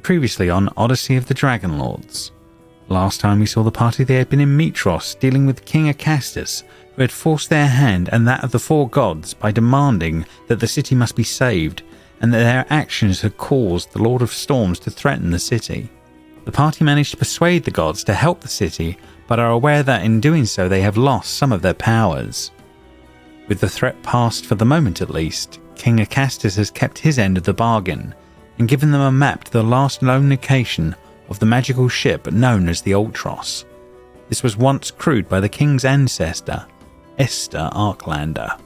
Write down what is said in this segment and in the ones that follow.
previously on Odessey of the Dragonlords. Last time we saw the party, they had been in Mitros dealing with King Acastus, who had forced their hand and that of the four gods by demanding that the city must be saved, and that their actions had caused the Lord of Storms to threaten the city. The party managed to persuade the gods to help the city, but are aware that in doing so they have lost some of their powers. With the threat past for the moment at least, King Acastus has kept his end of the bargain, and given them a map to the last known location of the magical ship known as the Ultross. This was once crewed by the king's ancestor, Esther Arklander.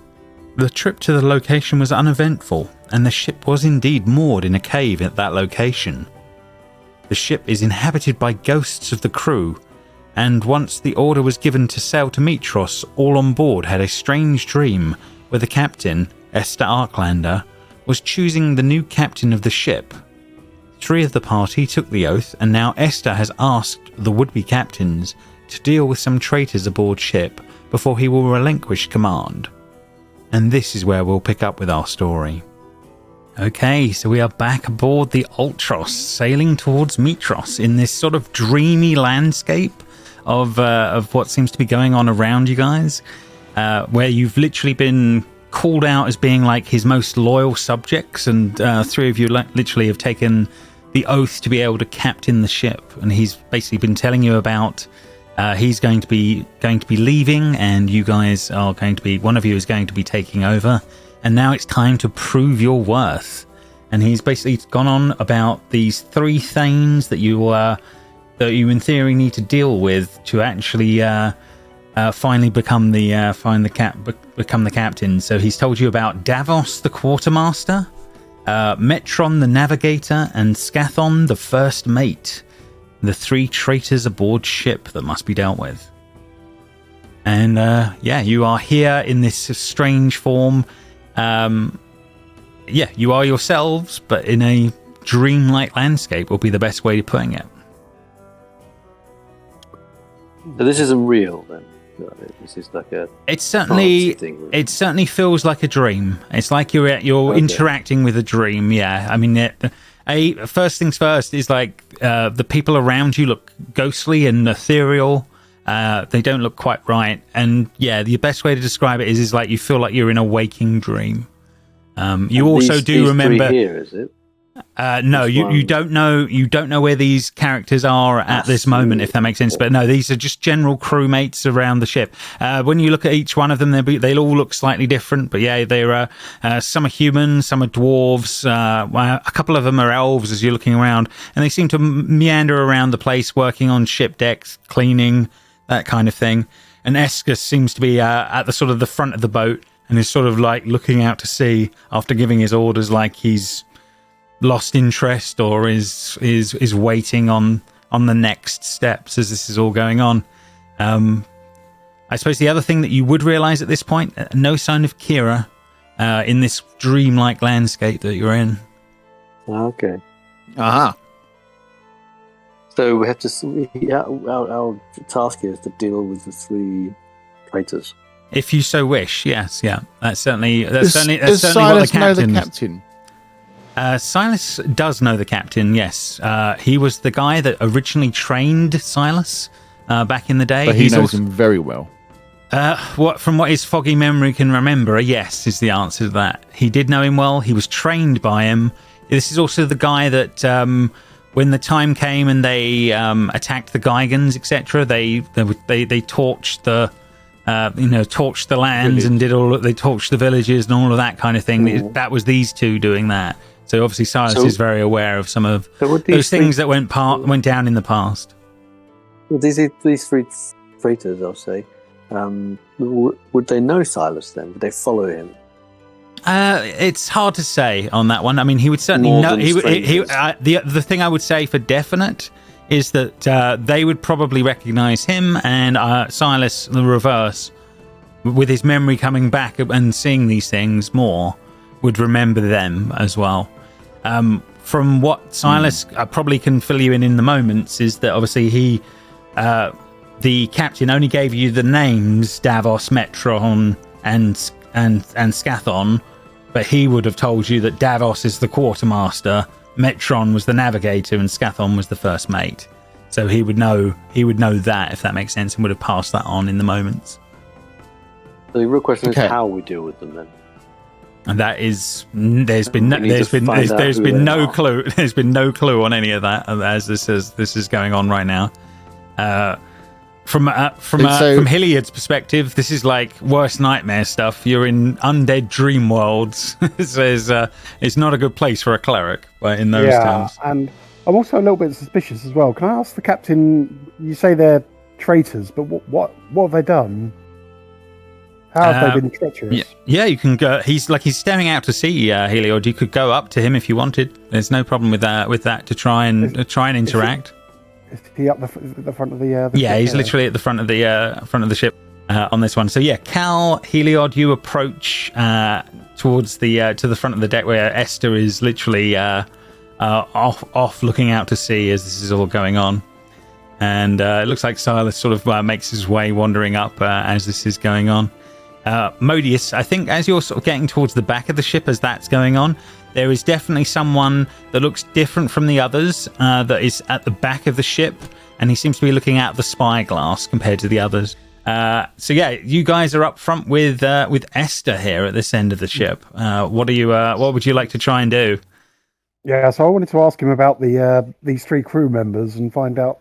The trip to the location was uneventful, and the ship was indeed moored in a cave at that location. The ship is inhabited by ghosts of the crew, and once the order was given to sail to Mitros, all on board had a strange dream where the captain, Esther Arklander, was choosing the new captain of the ship. 3 of the party took the oath, and now Esther has asked the would-be captains to deal with some traitors aboard ship before he will relinquish command. And this is where we'll pick up with our story. Okay, so we are back aboard the Ultross, sailing towards Mitros in this sort of dreamy landscape of what seems to be going on around you guys, where you've literally been called out as being like his most loyal subjects, and 3 of you literally have taken the oath to be able to captain the ship, and he's basically been telling you about he's going to be leaving, and you guys are going to be, one of you is going to be taking over, and now it's time to prove your worth. And he's basically gone on about these 3 things that you in theory need to deal with to actually finally become the captain. So he's told you about Davos the quartermaster, Metron the navigator, and Scathon the first mate, the 3 traitors aboard ship that must be dealt with. And you are here in this strange form. You are yourselves, but in a dreamlike landscape will be the best way of putting it. So this isn't real then. This is like a. It certainly feels like a dream. It's like you're interacting with a dream. Yeah, I mean, first things first is like the people around you look ghostly and ethereal. They don't look quite right, and the best way to describe it is like you feel like you're in a waking dream. You also do remember. 3 here, is it? No, you don't know. You don't know where these characters are at this moment, if that makes sense. But no, these are just general crewmates around the ship. When you look at each one of them, they'll all look slightly different. But they're some are humans, some are dwarves. A couple of them are elves as you're looking around, and they seem to meander around the place, working on ship decks, cleaning, that kind of thing. And Escus seems to be at the sort of the front of the boat, and is sort of like looking out to sea after giving his orders, like he's lost interest or is waiting on the next steps as this is all going on. I suppose the other thing that you would realize at this point, no sign of Kira in this dreamlike landscape that you're in. Okay. Aha. So we have to. Our task here is to deal with the 3 traitors. If you so wish, yes, yeah. That's certainly what the Silas know the captain? Silas does know the captain, yes. He was the guy that originally trained Silas back in the day. But he knows him very well. From what his foggy memory can remember, yes, is the answer to that. He did know him well. He was trained by him. This is also the guy that, when the time came and they attacked the Gigans, etc., they torched torched the lands and they torched the villages and all of that kind of thing. Mm. That was these 2 doing that. So obviously Silas is very aware of some of those things that went down in the past. Well, these 3 traitors, I'll say, would they know Silas then? Would they follow him? It's hard to say on that one. I mean, he would certainly know. The thing I would say for definite is that they would probably recognize him, and Silas, the reverse, with his memory coming back and seeing these things more, would remember them as well. From what Silas probably can fill you in the moments is that obviously the captain only gave you the names Davos, Metron, and Scathon, but he would have told you that Davos is the quartermaster, Metron was the navigator and Scathon was the first mate. So he would know that, if that makes sense, and would have passed that on in the moments. The real question is how we deal with them then. And that is, there's been no clue. There's been no clue on any of that as this is going on right now. From Hilliard's perspective, this is like worst nightmare stuff. You're in undead dream worlds. It's not a good place for a cleric, in those terms. And I'm also a little bit suspicious as well. Can I ask the captain? You say they're traitors, but what have they done? How have they been treacherous? Yeah, you can go. He's staring out to sea, Heliod. You could go up to him if you wanted. There's no problem with that to try and interact. Is he up the front of the yeah, ship? He's literally at the front of the ship on this one. So yeah, Cal, Heliod, you approach towards to the front of the deck where Esther is literally off looking out to sea as this is all going on. And it looks like Silas sort of makes his way wandering up as this is going on. Modius, I think as you're sort of getting towards the back of the ship as that's going on, there is definitely someone that looks different from the others that is at the back of the ship, and he seems to be looking out the spyglass compared to the others. So yeah, you guys are up front with Esther here at this end of the ship. What would you like to try and do? Yeah, so I wanted to ask him about these 3 crew members and find out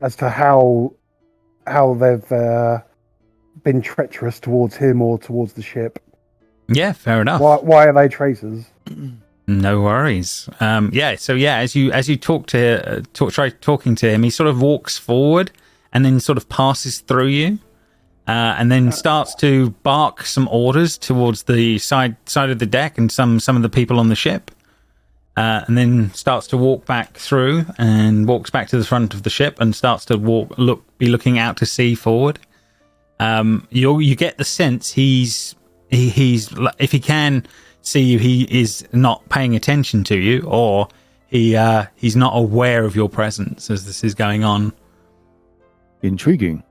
as to how they've been treacherous towards him or towards the ship. Yeah, fair enough. Why are they traitors? No worries. As you try talking to him, he sort of walks forward and then sort of passes through you, and then starts to bark some orders towards the side of the deck and some of the people on the ship, and then starts to walk back through and walks back to the front of the ship and starts to be looking out to sea forward. You get the sense he's if he can see you, he is not paying attention to you, or he's not aware of your presence as this is going on. Intriguing.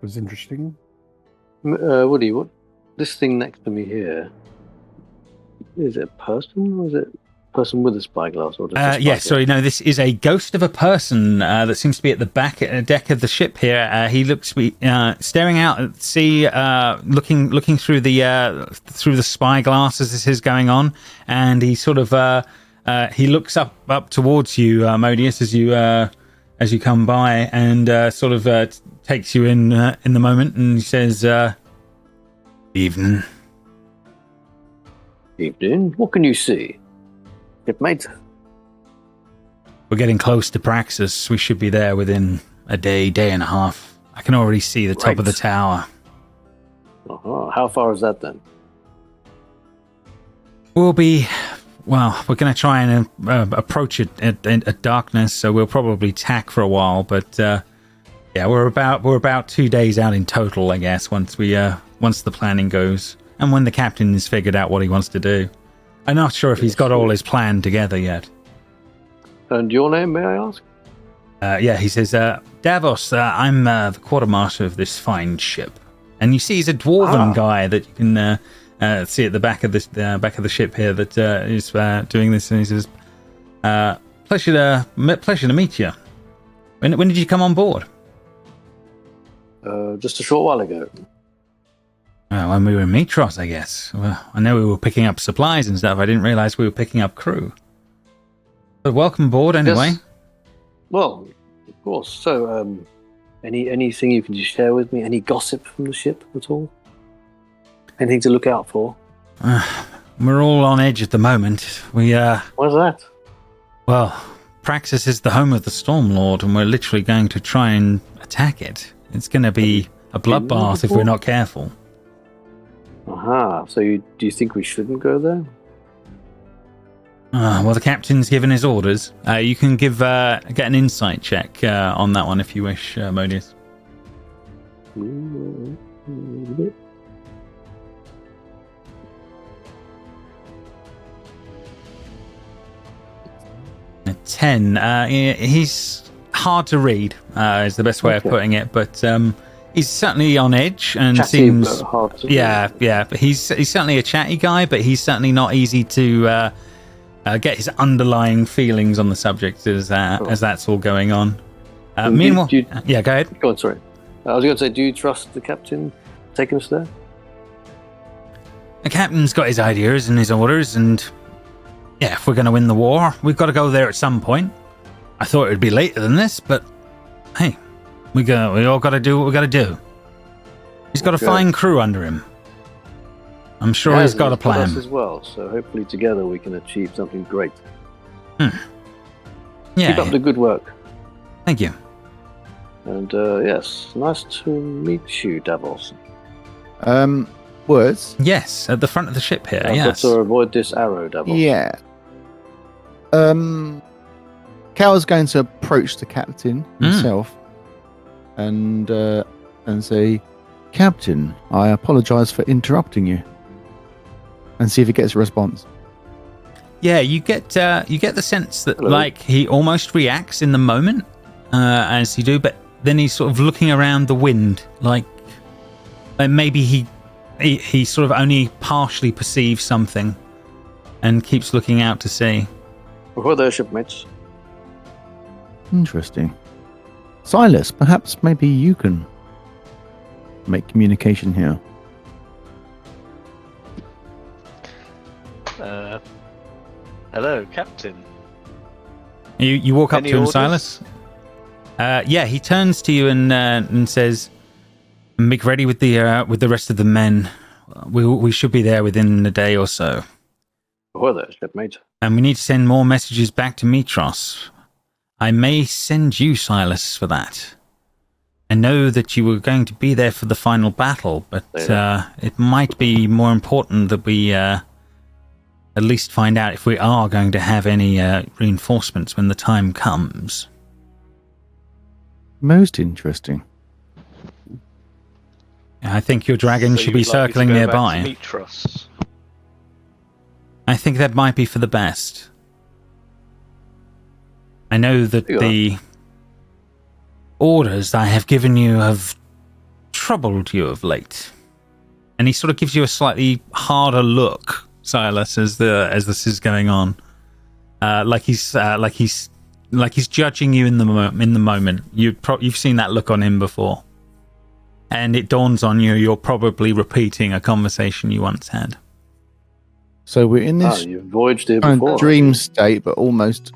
Was interesting. Woody, what this thing next to me here? Is it a person, or is it a person with a spyglass, or just yes? Sorry, no. This is a ghost of a person that seems to be at the back deck of the ship here. He looks to be staring out at sea, looking through the spyglass as this is going on, and he sort of he looks up towards you, Modius, as you come by, and sort of takes you in the moment, and he says, "Evening." Evening. What can you see? Shipmate? We're getting close to Praxis. We should be there within a day and a half. I can already see the top of the tower. Uh-huh. How far is that then? We're going to try and approach it at darkness, so we'll probably tack for a while. But we're about 2 days out in total, I guess. Once the planning goes, and when the captain has figured out what he wants to do. I'm not sure if he's got all his plan together yet. And your name, may I ask? He says, Davos, I'm the quartermaster of this fine ship. And you see he's a dwarven guy that you can see at the back of the ship here that is doing this. And he says, pleasure to meet you. When did you come on board? Just a short while ago. When we were in Mitros, I guess. Well, I know we were picking up supplies and stuff. I didn't realise we were picking up crew. But welcome aboard anyway. Yes. Well, of course. So, anything you can just share with me? Any gossip from the ship at all? Anything to look out for? We're all on edge at the moment. Why's that? Well, Praxis is the home of the Stormlord, and we're literally going to try and attack it. It's going to be a bloodbath if we're not careful. Aha, so do you think we shouldn't go there? Well, the captain's given his orders. You can get an insight check on that one if you wish, Modius. A 10. He's hard to read, is the best way of putting it, but he's certainly on edge and chatty, seems hard to yeah. But he's certainly a chatty guy, but he's certainly not easy to get his underlying feelings on the subject as that's all going on. Meanwhile, yeah, go ahead. Go on, sorry. I was going to say, do you trust the captain taking us there? The captain's got his ideas and his orders, and yeah, if we're going to win the war, we've got to go there at some point. I thought it would be later than this, but hey, we all got to do what we got to do. He's got a fine crew under him. I'm sure he's got a plan. Us as well, so hopefully together we can achieve something great. Yeah. Keep up the good work. Thank you. And yes, nice to meet you, Davos. Words? Yes, at the front of the ship here. I've got to avoid this arrow, Davos. Yeah. Cal's going to approach the captain himself and say, "Captain, I apologise for interrupting you," and see if he gets a response. Yeah, you get the sense that Hello. like he almost reacts in the moment as you do, but then he's sort of looking around the wind, like maybe he sort of only partially perceives something, and keeps looking out to sea. Who are there, shipmates? Interesting. Silas, perhaps maybe you can make communication here. Hello, Captain. You walk up Any to him, orders? Silas. Yeah, he turns to you and says, "Make ready with the rest of the men. We should be there within a day or so. Who are there, shipmate? And we need to send more messages back to Mitros. I may send you, Silas, for that. I know that you were going to be there for the final battle, but it might be more important that we at least find out if we are going to have any reinforcements when the time comes." Most interesting. I think your dragon So should you be would like me to circling go nearby. back to Mitros? I think that might be for the best. I know that the orders I have given you have troubled you of late. And he sort of gives you a slightly harder look, Silas, as this is going on. Like he's judging you in the moment. You've seen that look on him before. And it dawns on you you're probably repeating a conversation you once had. So we're in this You've voyaged here kind of before. dream state, but almost.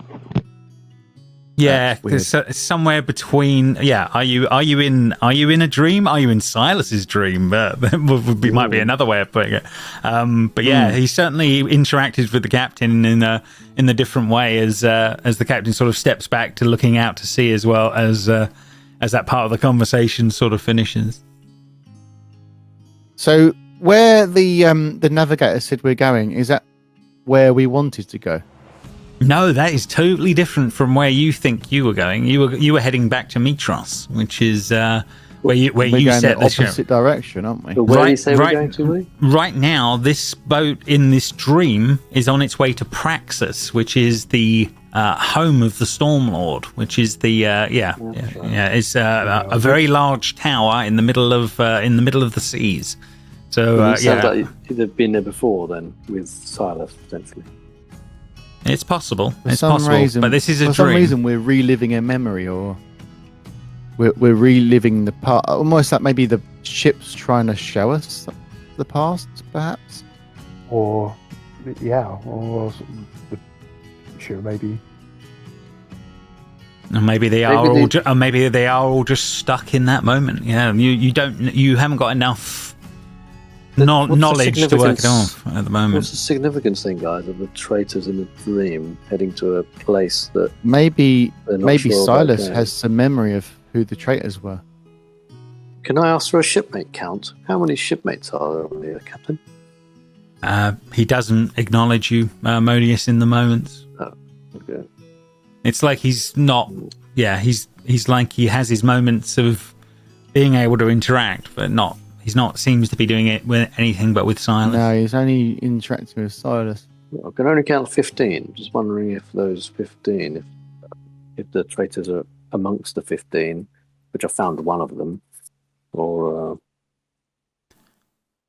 Yeah, That's weird. it's somewhere between. Yeah, are you in a dream? Are you in Silas's dream? That might be another way of putting it. But yeah, he certainly interacted with the captain in a different way as the captain sort of steps back to looking out to sea as well as that part of the conversation sort of finishes. So where the navigator said we're going, is that where we wanted to go? No, that is totally different from where you think you were going. You were heading back to Mitros, which is where you We're set going the the ship. opposite direction, aren't we? But where do you say Right- we're going to, Lee? Right now, this boat in this dream is on its way to Praxis, which is the home of the Stormlord, which is the it's a very large tower in the middle of the seas. So It sounds like you'd have been there before then, with Silas, potentially. it's possible. For It's some possible, reason, but this is a for dream. some reason, we're reliving a memory, or we're reliving the part. Almost like maybe the ship's trying to show us the past, perhaps. Or the future, maybe. And maybe they are all just stuck in that moment. Yeah, you haven't got enough What's the knowledge to work it significance- off at the moment. What's the significance then, guys, of the traitors in the dream heading to a place that Maybe they're not maybe sure about Silas going? has some memory of who the traitors were. Can I ask for a shipmate count? How many shipmates are there on here, Captain? He doesn't acknowledge you, Modius, in the moments. Okay. It's like he's not. Yeah, he's like he has his moments of being able to interact, but not. He's not. Seems to be doing it with anything but with silence. No, he's only interacting with Silas. I can only count 15. Just wondering if those 15, if the traitors are amongst the 15, which I found one of them, or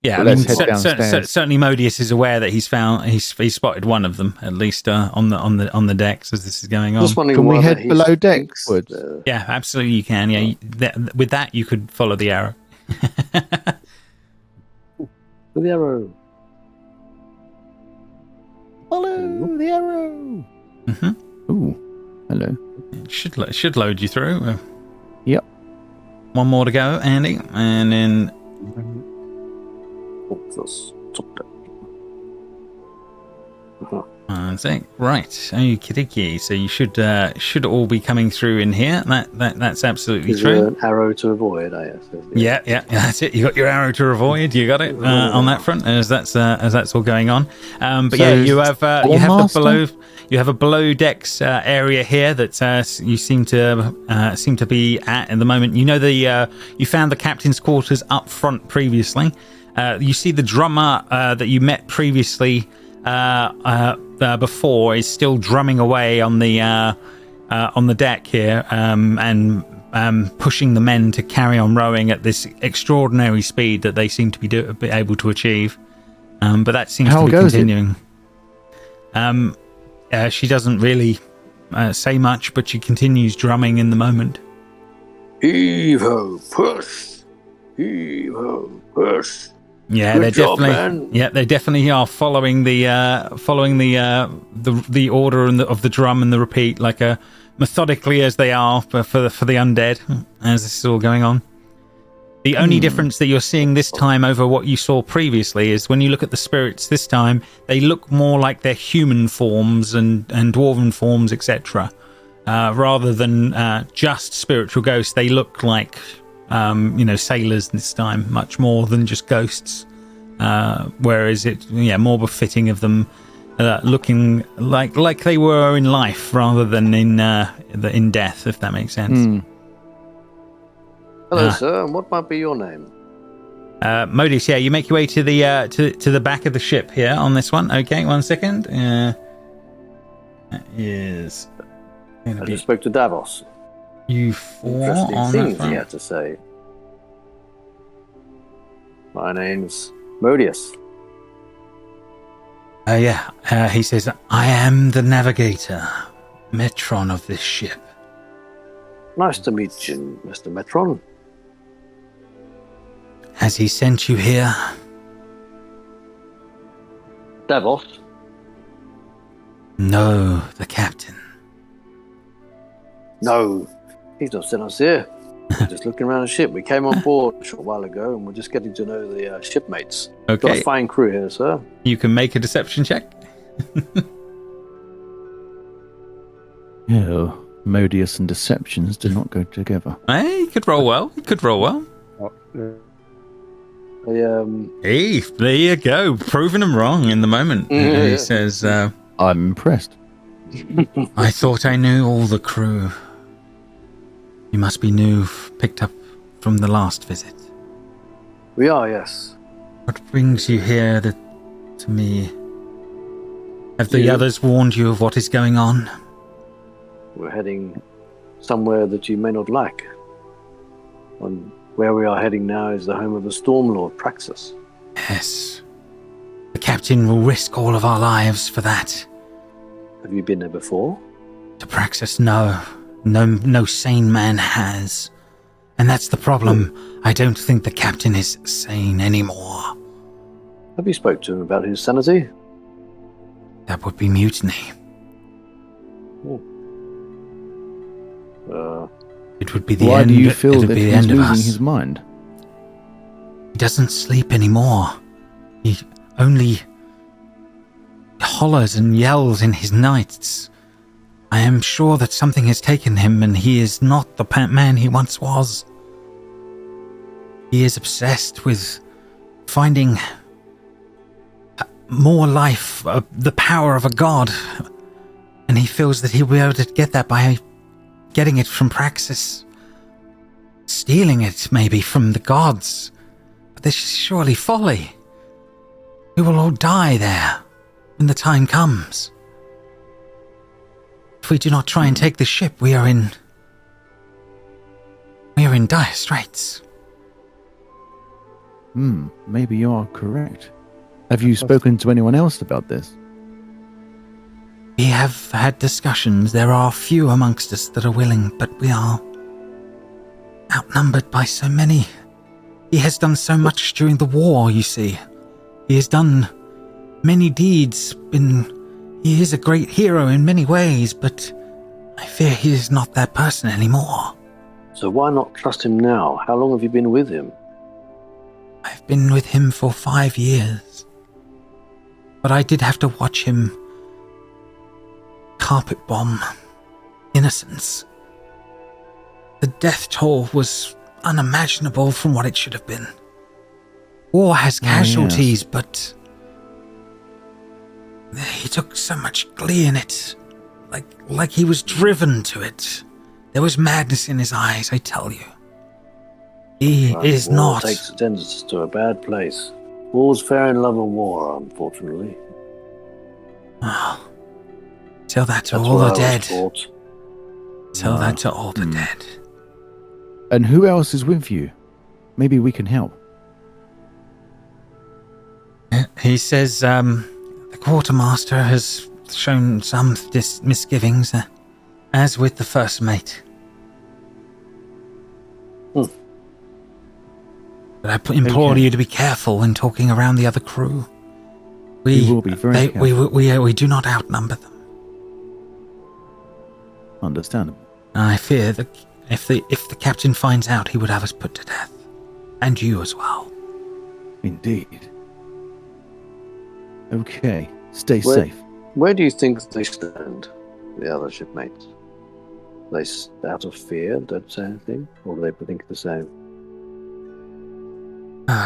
Yeah, But I mean, let's head downstairs. certainly Modius is aware that he's spotted one of them at least on the decks as this is going on. Just wondering Can we whether head he below deck thinks, woods? Yeah, absolutely you can. Yeah, with that you could follow the arrow. with the arrow. Follow the arrow. Mm-hmm. Ooh, hello. It should load you through. Yep. One more to go, Andy, and then. One sec. Right. Okie dokie. So you should all be coming through in here. That's absolutely Is true. there an arrow to avoid? I guess. Yeah, that's it. You got your arrow to avoid. You got it on that front as that's all going on. But So yeah, you have a below decks area here that you seem to be at the moment. You know you found the captain's quarters up front previously. You see the drummer that you met previously before is still drumming away on the deck here and pushing the men to carry on rowing at this extraordinary speed that they seem to be able to achieve. But that seems to be continuing. She doesn't really say much, but she continues drumming in the moment. Heave ho, push! Heave ho, push! Yeah, Good they're job, definitely. man. Yeah, they definitely are following the order of the drum and the repeat, like methodically as they are for the undead as this is all going on. The only difference that you're seeing this time over what you saw previously is when you look at the spirits this time, they look more like their human forms and dwarven forms, etc. Rather than just spiritual ghosts, they look like sailors this time, much more than just ghosts. Whereas more befitting of them looking like they were in life rather than in death, if that makes sense. Hello, sir. And what might be your name? Modis, yeah, you make your way to the back of the ship here on this one. Okay, 1 second. That is. I just spoke to Davos. You four Interesting on things that he had to say. My name's Modius. He says, I am the navigator, Metron of this ship. Nice to meet you, Mr. Metron. Has he sent you here? Davos. No, the captain. No, he's not sent us here. We're just looking around the ship. We came on board a short while ago, and we're just getting to know the shipmates. Okay. Got a fine crew here, sir. You can make a deception check. No, Modius and deceptions do not go together. Hey, you could roll well. I, Hey, there you go. Proving him wrong in the moment. He says, I'm impressed. I thought I knew all the crew. You must be new, picked up from the last visit. we are, yes. What brings you here to me? Have the others warned you of what is going on? We're heading somewhere that you may not like. And where we are heading now is the home of the Stormlord, Praxis. Yes. The captain will risk all of our lives for that. Have you been there before? To Praxis, no. No sane man has. And that's the problem. I don't think the captain is sane anymore. Have you spoke to him about his sanity? That would be mutiny. It would be the Why end. do you feel it would that be the he's end of losing us. his mind? He doesn't sleep anymore. He only hollers and yells in his nights. I am sure that something has taken him and he is not the man he once was. He is obsessed with finding more life, the power of a god. And he feels that he'll be able to get that by getting it from Praxis. Stealing it, maybe, from the gods. But this is surely folly. We will all die there when the time comes. If we do not try and take the ship, we are in dire straits. Maybe you are correct. Have you spoken to anyone else about this? We have had discussions. There are few amongst us that are willing, but we are outnumbered by so many. He has done so much during the war, you see. He has done many deeds. He is a great hero in many ways, but I fear he is not that person anymore. So why not trust him now? How long have you been with him? I've been with him for 5 years. But I did have to watch him carpet bomb innocents. The death toll was unimaginable from what it should have been. War has casualties, but he took so much glee in it, like he was driven to it. There was madness in his eyes, I tell you. He is war not. Takes attendance to a bad place. War's fair in love and war, unfortunately. Oh, tell that to That's all what the I dead. was taught. Tell that to all the dead. And who else is with you? Maybe we can help. He says the quartermaster has shown some misgivings, as with the first mate. But I implore you to be careful when talking around the other crew. We will be very careful. We do not outnumber them. Understandable. I fear that if the captain finds out, he would have us put to death. And you as well. Indeed. Okay, stay safe. Where do you think they stand, the other shipmates? They out of fear, don't say anything, or do they think the same?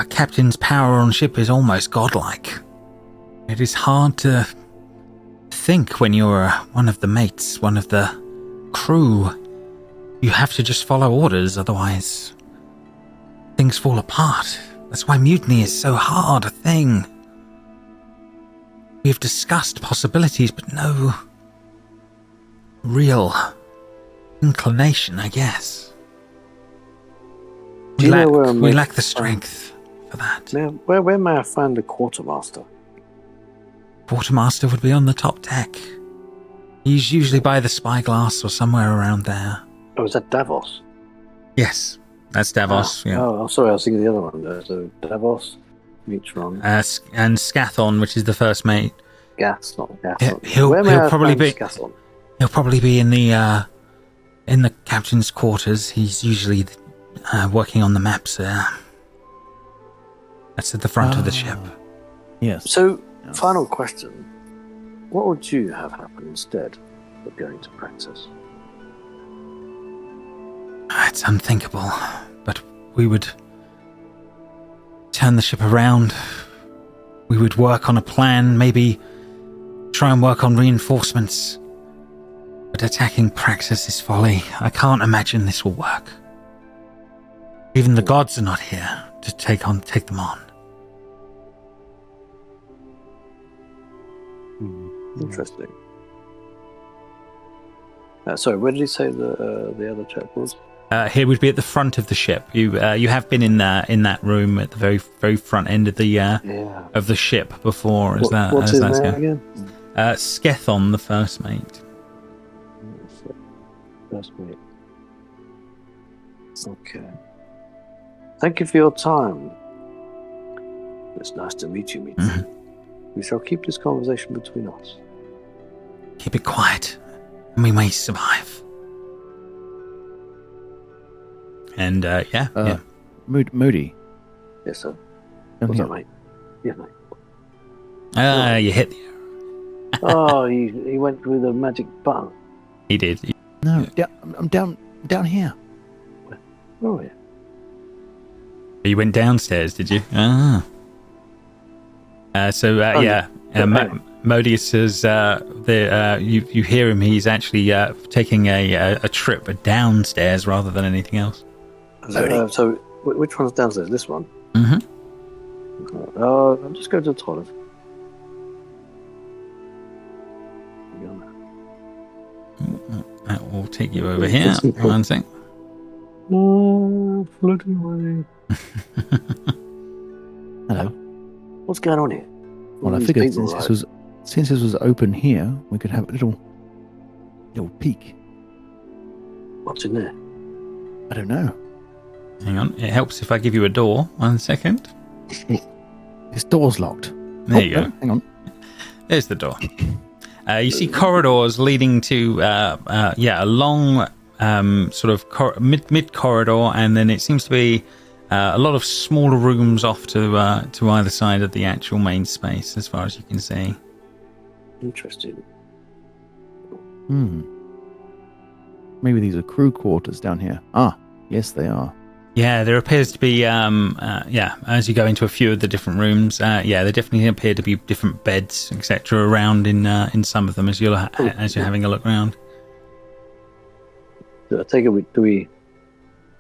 Captain's power on ship is almost godlike. It is hard to think when you're one of the mates, one of the crew. You have to just follow orders, otherwise things fall apart. That's why mutiny is so hard a thing. We've discussed possibilities, but no real inclination, I guess. We lack the strength for that. Now, where may I find the quartermaster? Quartermaster would be on the top deck. He's usually by the spyglass or somewhere around there. Oh, is that Davos? Yes, that's Davos. Yeah. Oh, sorry, I was thinking the other one. So Davos, Mitron, and Scathon, which is the first mate. Gas, not Gas. He'll probably be. Scathon? He'll probably be in the captain's quarters. He's usually working on the maps there. That's at the front of the ship. Yes. So, final question. What would you have happen instead of going to practice? It's unthinkable, but we would turn the ship around. We would work on a plan, maybe try and work on reinforcements. But attacking Praxis is folly. I can't imagine this will work. Even the gods are not here to take them on. Interesting. Sorry, where did he say the other chap was? Here would be at the front of the ship. You have been in that room at the very very front end of the of the ship before. What's his name again? Skethon, the first mate. First mate. Okay. Thank you for your time. It's nice to meet you, Mitzi. Mm-hmm. We shall keep this conversation between us. Keep it quiet, and we may survive. And yeah. Moody. Yes, sir. What's up, mate? Yes, mate. You hit the arrow. Oh, he went through the magic button. He did. No, I'm down here. Oh, yeah. You went downstairs, did you? Ah. Modius says you hear him. He's actually taking a trip downstairs rather than anything else. So, which one's downstairs? This one? Mm-hmm. I'll just go to the toilet. That will take you over here. One thing. No, floating away. Hello. What's going on here? Well, All I these figured people, since this was open here, we could have a little peek. What's in there? I don't know. Hang on. It helps if I give you a door. 1 second. This door's locked. There you go. No, hang on. There's the door. You see corridors leading to a long sort of mid corridor, and then it seems to be a lot of smaller rooms off to either side of the actual main space, as far as you can see. Interesting. Maybe these are crew quarters down here. Ah, yes, they are. Yeah, there appears to be as you go into a few of the different rooms, there definitely appear to be different beds, etc., around in some of them as you're having a look around. I take it. Do we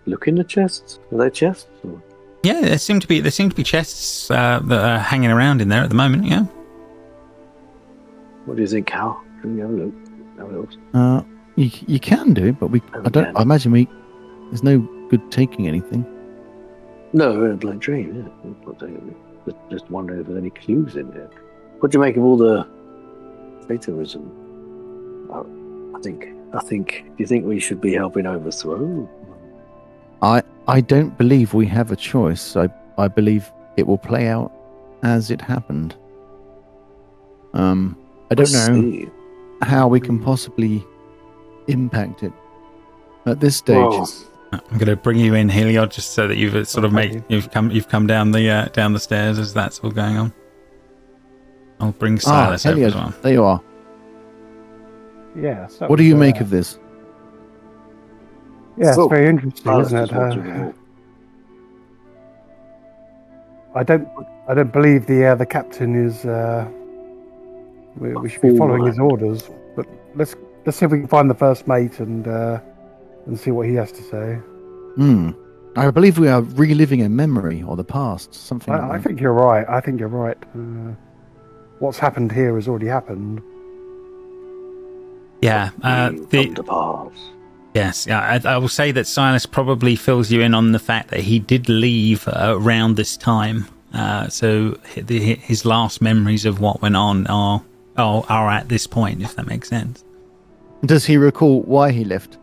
look in the chests? Are they chests? Or? Yeah, there seem to be chests that are hanging around in there at the moment. Yeah. What do you think, Cal? Can we have a look? Have a look? You can do, but I imagine there's no good taking anything. No, a blank dream. Yeah, not taking it. Just wondering if there's any clues in there. What do you make of all the fatalism? I think. Do you think we should be helping overthrow? I don't believe we have a choice. I believe it will play out as it happened. I don't know how we can possibly impact it at this stage. Well, I'm going to bring you in, Heliod, just so that you've sort of you've come down the stairs as that's all going on. I'll bring Silas over Heliod, as well. there you are. Yeah. What do you make of this? Yeah, it's So, very interesting, isn't it? I don't believe the captain is. We should be following his orders, but let's see if we can find the first mate and see what he has to say. I believe we are reliving a memory or the past. Something. I think you're right. What's happened here has already happened. Yeah. the past. Yes, I will say that Silas probably fills you in on the fact that he did leave around this time. So his last memories of what went on are at this point, if that makes sense. Does he recall why he left?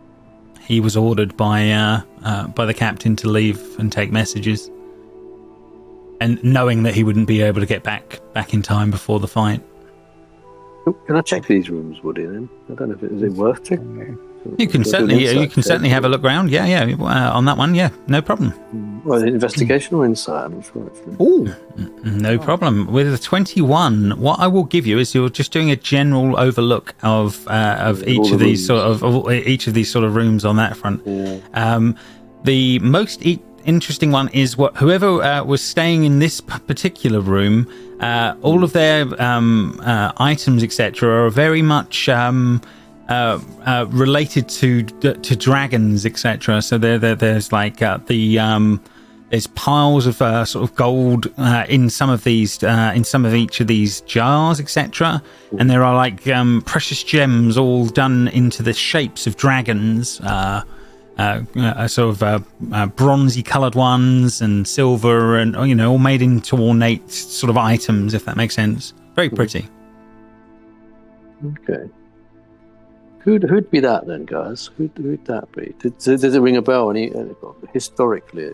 He was ordered by the captain to leave and take messages, and knowing that he wouldn't be able to get back in time before the fight. Oh, can I check these rooms, Woody? Then I don't know is it worth checking. You can certainly have a look around. Yeah. On that one, yeah, no problem. Well, investigation or insight? I'm not sure. Oh, no problem. With a 21, what I will give you is you're just doing a general overlook of each of these sort of rooms on that front. Yeah. The most interesting one is whoever was staying in this particular room. All of their items, etc., are very much. Related to dragons, etc. So there's like there's piles of sort of gold in some of each of these jars, etc. And there are like precious gems all done into the shapes of dragons, sort of bronzy coloured ones and silver, and all made into ornate sort of items, if that makes sense. Very pretty. Okay. Who'd be that then, guys? Who'd that be? Does it ring a bell? Historically,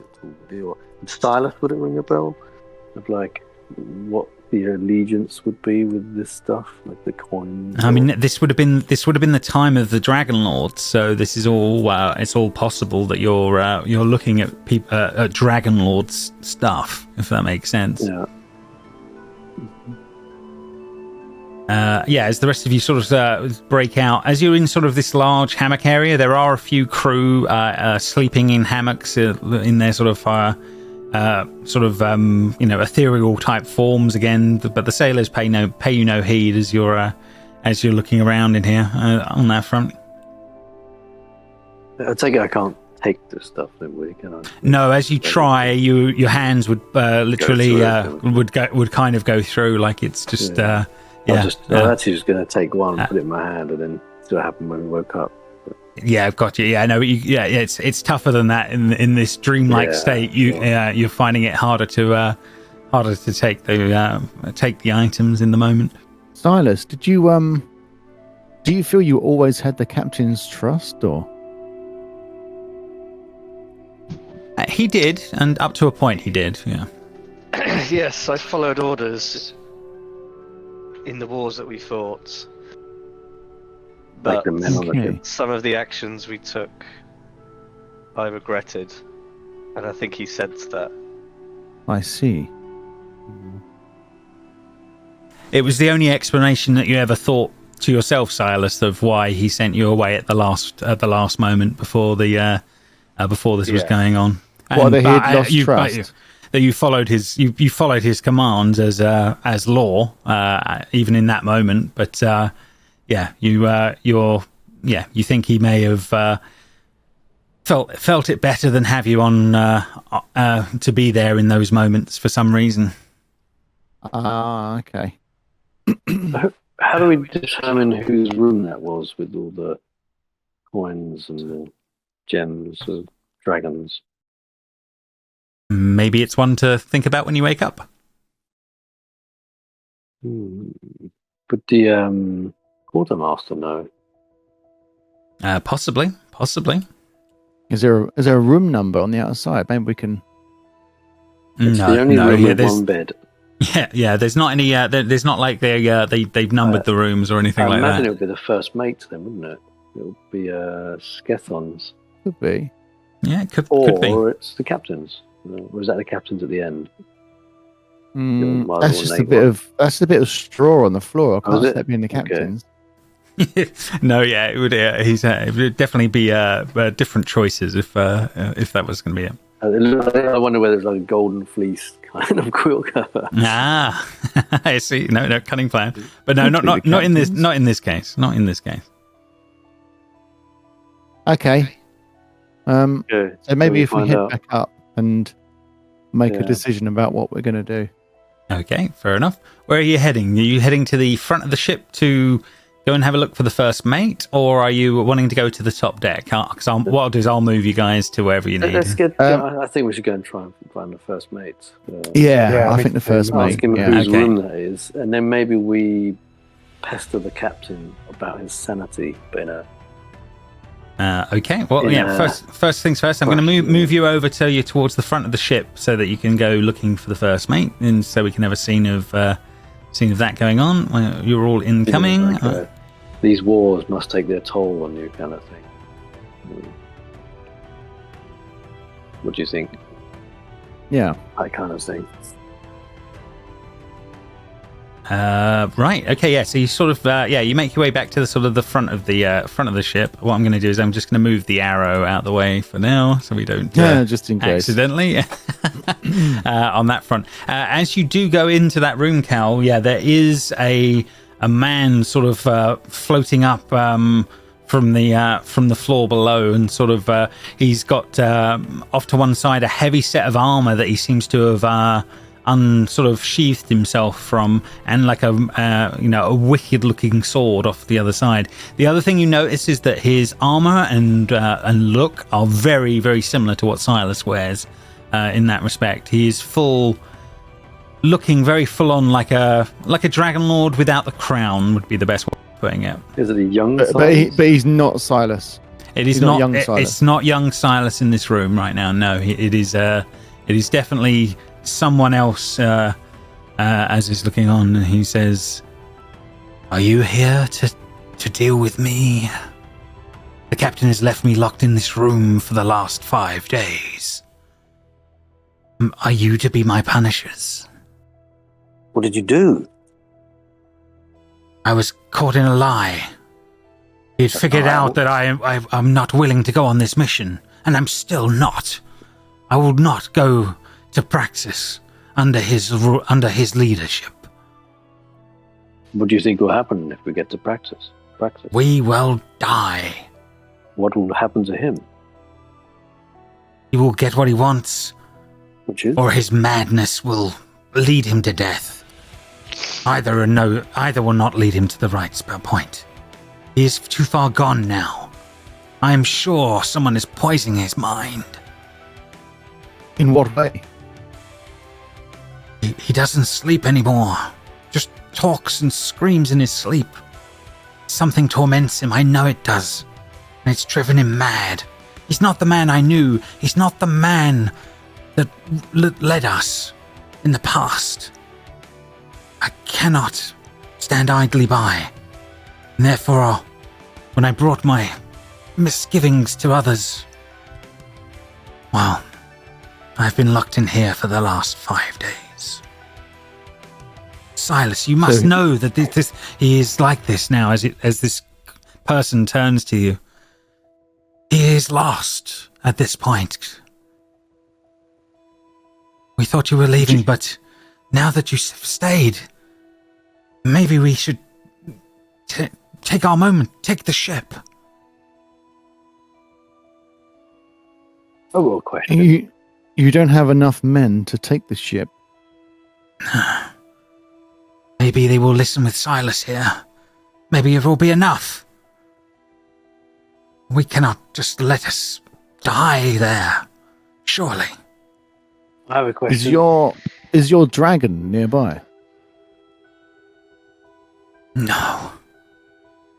or Silas, would it ring a bell? Of like what the allegiance would be with this stuff, like the coins. I mean, this would have been the time of the dragonlords. So this is all it's all possible that you're looking at at dragonlords stuff, if that makes sense. Yeah. As the rest of you sort of break out, as you're in sort of this large hammock area, there are a few crew sleeping in hammocks in their sort of ethereal type forms again. But the sailors pay you no heed as you're looking around in here on that front. I take it I can't take this stuff then, would you? Can I? No, as you try, your hands would literally would kind of go through, like it's just. Yeah. I'm actually just going to take one, put it in my hand, and then see what happened when we woke up. Yeah, I've got you. Yeah, no, it's tougher than that in this dreamlike state. You're finding it harder to harder to take the items in the moment. Silas, do you feel you always had the captain's trust, or? He did, and up to a point he did, yeah. Yes, I followed orders in the wars that we fought. Like But the men on the Okay. ship. some of the actions we took, I regretted. And I think he sensed that. I see. It was the only explanation that you ever thought to yourself, Silas, of why he sent you away at the last moment before this was going on. Whether he had lost trust. That you followed his commands as law, even in that moment. But you think he may have felt it better than have you on to be there in those moments for some reason. Ah, okay. How do we determine whose room that was with all the coins and the gems of dragons? Maybe it's one to think about when you wake up. But the quartermaster know. Possibly. Is there a room number on the outside? Maybe we can. It's the only room with there's one bed. yeah. There's not any. There's not like they've numbered the rooms or anything I like imagine that. it would be the first mate to them, wouldn't it? It would be Skethons. Could be. Yeah, it could be. Or it's the captains. Or is that the captains at the end? Mother That's or just neighbour. a bit of straw on the floor. I can't is see it? that being the Okay. captain's. No, yeah, it would. It would definitely be different choices if that was going to be it. I wonder whether it's like a golden fleece kind of quilt cover. Ah, I see. No, cunning plan. But no, Could not be not in this. captains. Not in this case. Not in this case. Okay. So maybe we'll if we find head out. back up and make a Yeah. decision about what we're going to do. Okay, fair enough. Where are you heading? Are you heading to the front of the ship to go and have a look for the first mate, or are you wanting to go to the top deck? Because what I'll do is I'll move you guys to wherever you need. Let's get. I think we should go and try and find the first mate. Yeah, Yeah, I me think the too. first mate. Ask him Yeah. whose Okay. room that is, and then maybe we pester the captain about his sanity. But in a Okay. Well, Yeah. First things first. I'm going to move you over towards the front of the ship so that you can go looking for the first mate, and so we can have a scene of that going on. You're all incoming. like, these wars must take their toll on you, kind of thing. What do you think? Yeah. That kind of thing. Right. Okay. Yeah. So you sort of you make your way back to the sort of the front of the ship. What I'm going to do is I'm just going to move the arrow out of the way for now, so we don't Just in case. accidentally on that front. As you do go into that room, Cal, there is a man sort of floating up from the floor below, and sort of he's got off to one side a heavy set of armor that he seems to have sort of sheathed himself from, and like a wicked looking sword off the other side. The other thing you notice is that his armor and look are very, very similar to what Silas wears in that respect. He is looking very full on, like a dragonlord without the crown would be the best way of putting it. Is it a young? But he's not Silas. It is He's not not young Silas. It's not young Silas in this room right now. No, it is definitely someone else. As he's looking on, and he says, "Are you here to deal with me? The captain has left me locked in this room for the last 5 days. Are you to be my punishers? What did you do? I was caught in a lie. He'd figured out that I'm not willing to go on this mission, and I'm still not. I will not go to Praxis under his leadership. What do you think will happen if we get to practice? We will die. What will happen to him? He will get what he wants, Which is? or his madness will lead him to death. Either will not lead him to the right point. He is too far gone now. I am sure someone is poisoning his mind. In what way? He doesn't sleep anymore. Just talks and screams in his sleep. Something torments him, I know it does. And it's driven him mad. He's not the man I knew. He's not the man that led us in the past. I cannot stand idly by. And therefore, when I brought my misgivings to others, well, I've been locked in here for the last 5 days. Silas, you must know that he is like this now as this person turns to you. He is lost at this point. We thought you were leaving, but now that you've stayed, maybe we should take our moment, take the ship. Oh, well, question. You don't have enough men to take the ship. Maybe they will listen with Silas here. Maybe it will be enough. We cannot just let us die there, surely. I have a question. Is your dragon nearby? No.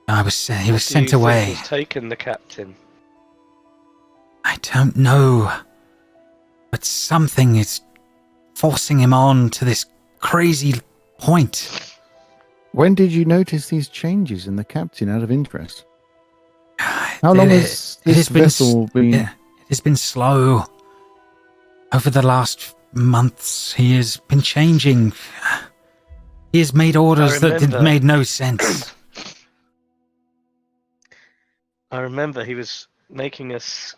He was sent Do you away. think he's taken the captain? I don't know. But something is forcing him on to this crazy point. When did you notice these changes in the captain out of interest? How long has this vessel been? It has been slow. Over the last months, he has been changing. He has made orders that made no sense. I remember he was making us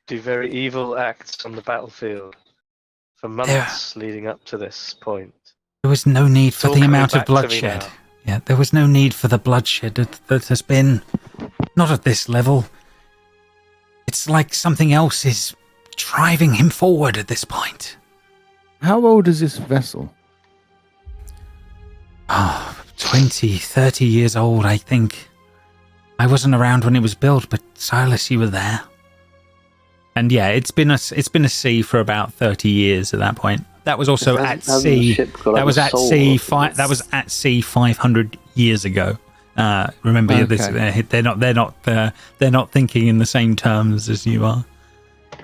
do very evil acts on the battlefield for months leading up to this point. There was no need for the amount of back to me bloodshed. now. Yeah, there was no need for the bloodshed that has been. Not at this level. It's like something else is driving him forward at this point. How old is this vessel? 20, 30 years old, I think. I wasn't around when it was built, but Silas, you were there. And yeah, it's been a sea for about 30 years at that point. That was also at sea. That was at sea. That was at sea 500 years ago. Remember, this, they're not thinking in the same terms as you are.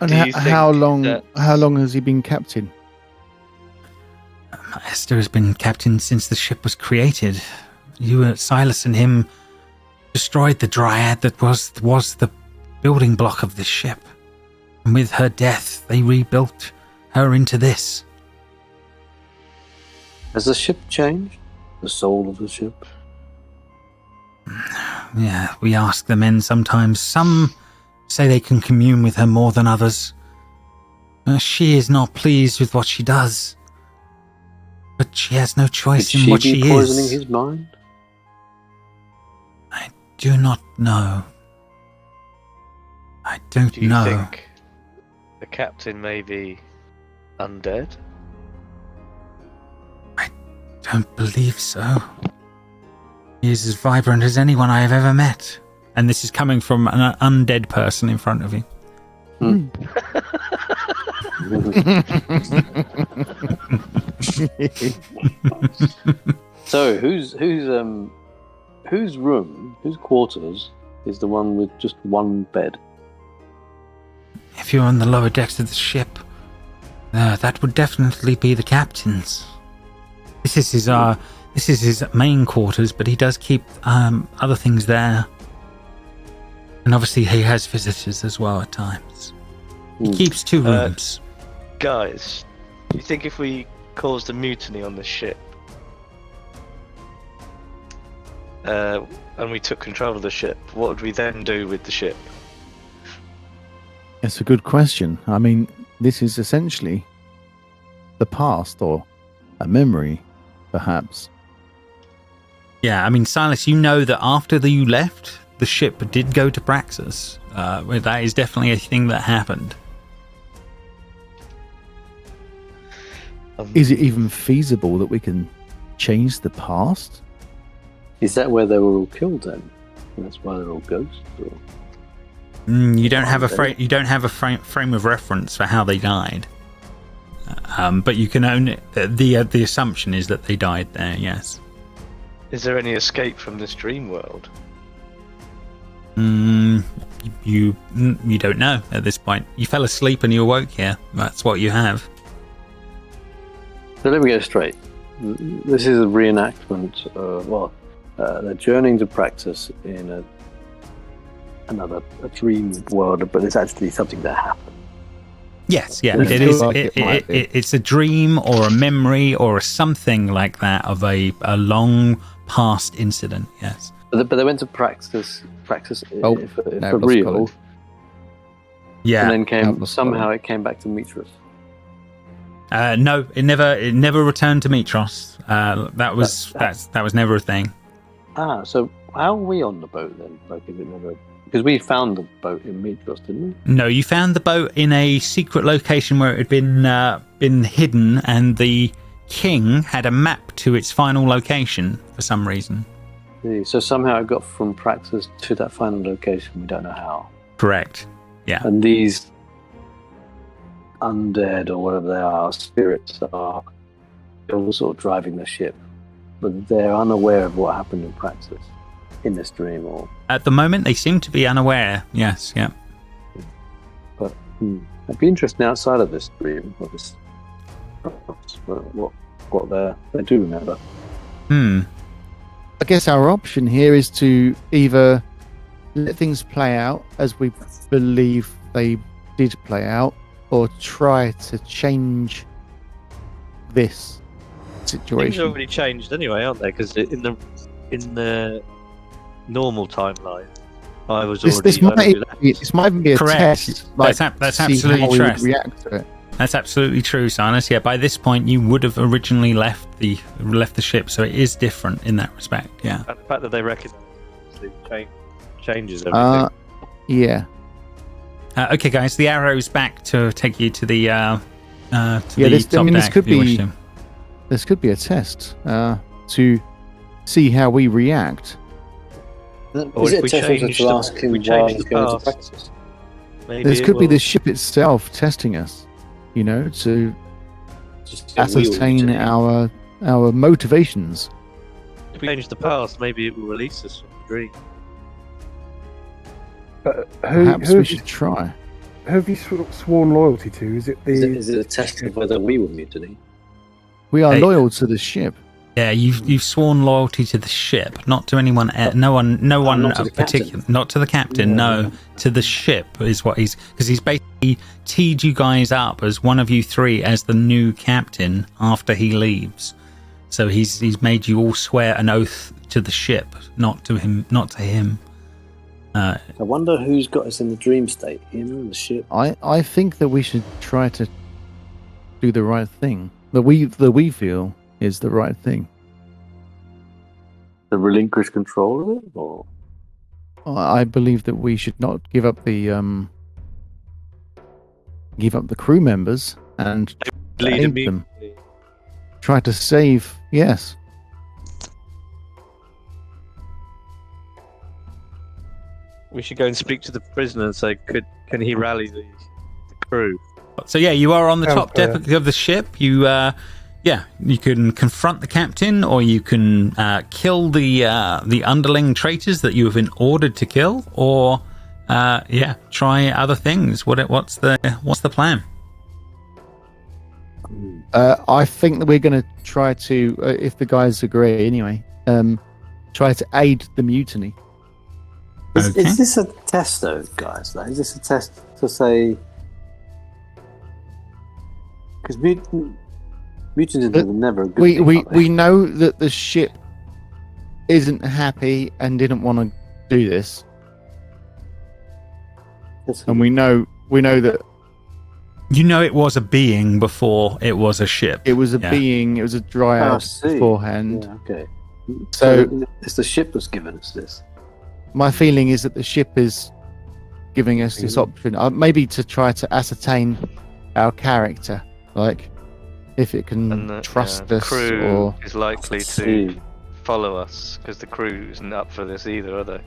And how long has he been captain? Esther has been captain since the ship was created. Silas and him destroyed the dryad that was the building block of this ship. And with her death, they rebuilt her into this. Has the ship changed? The soul of the ship? Yeah, we ask the men sometimes. Some say they can commune with her more than others. She is not pleased with what she does. But she has no choice in what she is. Could she be poisoning his mind? I do not know. I don't know. Do you think the captain may be undead? I don't believe so. He is as vibrant as anyone I have ever met. And this is coming from an undead person in front of you. So whose room, whose quarters is the one with just one bed? If you're on the lower decks of the ship, that would definitely be the captain's. This is his main quarters, but he does keep other things there. And obviously he has visitors as well at times. He keeps 2 rooms. Guys, do you think if we caused a mutiny on this ship, and we took control of the ship, what would we then do with the ship? It's a good question. I mean, this is essentially the past, or a memory, perhaps. Yeah, I mean, Silas, you know that after you left, the ship did go to Praxis. That is definitely a thing that happened. Is it even feasible that we can change the past? Is that where they were all killed then? That's why they're all ghosts? Or? You don't have a frame of reference for how they died. But you can own it. The assumption is that they died there. Yes. Is there any escape from this dream world? You don't know at this point. You fell asleep and you awoke here. That's what you have. So let me get it straight. This is a reenactment of, they're journeying to practice in a dream world, but it's actually something that happened. Yes, yeah, It it is. feels like it might be. It's a dream or a memory or a something like that of a long past incident. Yes. But they went to practice Oh, for no, lost real, Colin. Yeah. and then lost somehow Colin. it came back to Mitros. No, it never returned to Mitros. That was never a thing. So how are we on the boat then? Like, if it never, because we found the boat in Mitros, didn't we? No, you found the boat in a secret location where it had been hidden, and the king had a map to its final location for some reason. Yeah, so somehow it got from Praxis to that final location. We don't know how. Correct. Yeah. And these undead or whatever they are, spirits are still sort of driving the ship, but they're unaware of what happened in Praxis in this dream. Or At the moment, they seem to be unaware. Yes. Yeah. but it'd be interesting outside of this dream, or this, what they do remember. I guess our option here is to either let things play out as we believe they did play out, or try to change this Things situation. have already changed anyway, aren't they? Because in the normal timeline, I was already. This might even be a Correct. test. That's to see absolutely how we would true. react to it. That's absolutely true, Sinus. Yeah, by this point, you would have originally left the ship, so it is different in that respect. Yeah. And the fact that they recognise it changes everything. Yeah. Okay, guys, the arrow's back to take you to the top this deck. could if you wish be to. this could be a test to see how we react. Or Is if it we a test also change to the- ask him we why change he's the going to past. practice? Maybe This it could be will- the ship itself testing us, to Just to ascertain wheel- our motivations. If we change the past, maybe it will release us from the dream. But Perhaps who we should try. have you sworn loyalty to? Is it the? Is it a test of whether we were mutiny? We are Hey. loyal to the ship. Yeah, you've sworn loyalty to the ship, not to anyone. No one not to the particular. captain. Not to the captain. No, to the ship is what he's because he's basically teed you guys up as one of you three as the new captain after he leaves. So he's made you all swear an oath to the ship, not to him. I wonder who's got us in the dream state. Him or the ship? I think that we should try to do the right thing. That we feel is the right thing. The relinquish control of it, or I believe that we should not give up the crew members and Lead aid them. immediately. Try to save. Yes. We should go and speak to the prisoner and say, can he rally the crew? So yeah, you are on the Sounds top deck of the ship. You you can confront the captain, or you can kill the underling traitors that you have been ordered to kill, or try other things. What's the plan? I think that we're going to try to, if the guys agree anyway, try to aid the mutiny. Okay. is this a test, though, guys? Like, is this a test to say? Because mutinies are never a good thing, are they? We know that the ship isn't happy and didn't want to do this, and we know that You know it was a being before it was a ship. it was a Yeah. being, it was a dryad I see. beforehand. Yeah, okay. So- it's the ship that's given us this. My feeling is that the ship is giving us this option, maybe to try to ascertain our character, like if it can And the trust us, crew or is likely to See. follow us because the crew isn't up for this either, are they?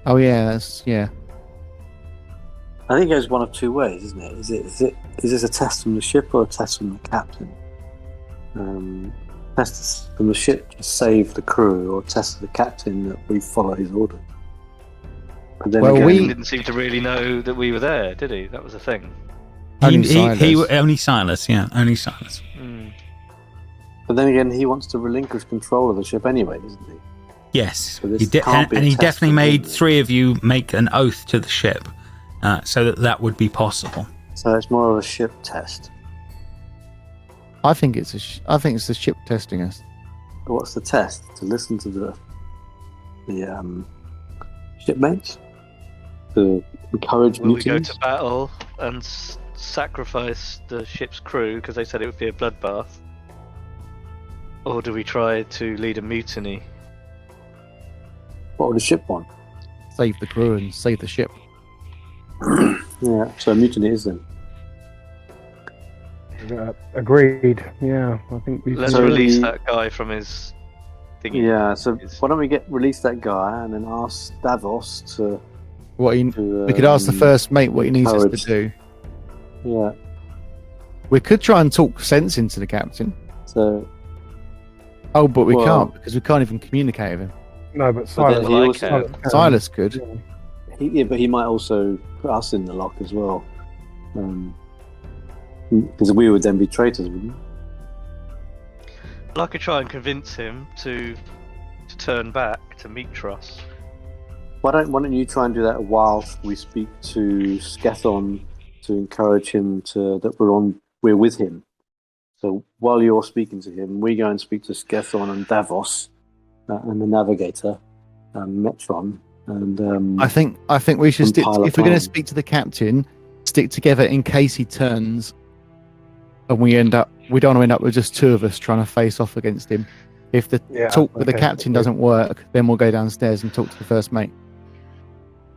oh yeah, that's yeah. I think it goes one of two ways, isn't it? Is this a test from the ship or a test from the captain? Test from the ship to save the crew, or test the captain that we follow his orders. But then Well, again, we- didn't seem to really know that we were there, did he? That was the thing. Only Silas. Only Silas, yeah, only Silas. but then again, he wants to relinquish control of the ship anyway, doesn't he? Yes, So this he can't be a and he test definitely for made him. 3 of you make an oath to the ship, so that would be possible. So it's more of a ship test. I think it's the ship testing us. But what's the test? To listen to the shipmates? To encourage Will we go mutinies? to battle and sacrifice the ship's crew because they said it would be a bloodbath? Or do we try to lead a mutiny? What would the ship want? Save the crew and save the ship. Yeah, so mutiny is then. Agreed. Yeah, I think we. Let's So release the- that guy from his thingy. Yeah, so Is- why don't we release that guy and then ask Davos to We could ask the first mate what he needs us encourage- to do. Yeah, We could try and talk sense into the captain. so Oh, but we Well- can't because we can't even communicate with him. No, but but Silas. then he I also, can. Silas could. but he might also put us in the lock as well, because we would then be traitors, wouldn't we? I could try and convince him to turn back to Mitros. Why don't you try and do that whilst we speak to Skethon to encourage him that we're with him. So while you're speaking to him, we go and speak to Skethon and Davos and the navigator, Metron, and I think we should And stick. pile If up we're going on. to speak to the captain, stick together in case he turns, and we don't want to end up with just 2 of us trying to face off against him. If the Yeah, talk with the okay, captain okay. doesn't work, then we'll go downstairs and talk to the first mate.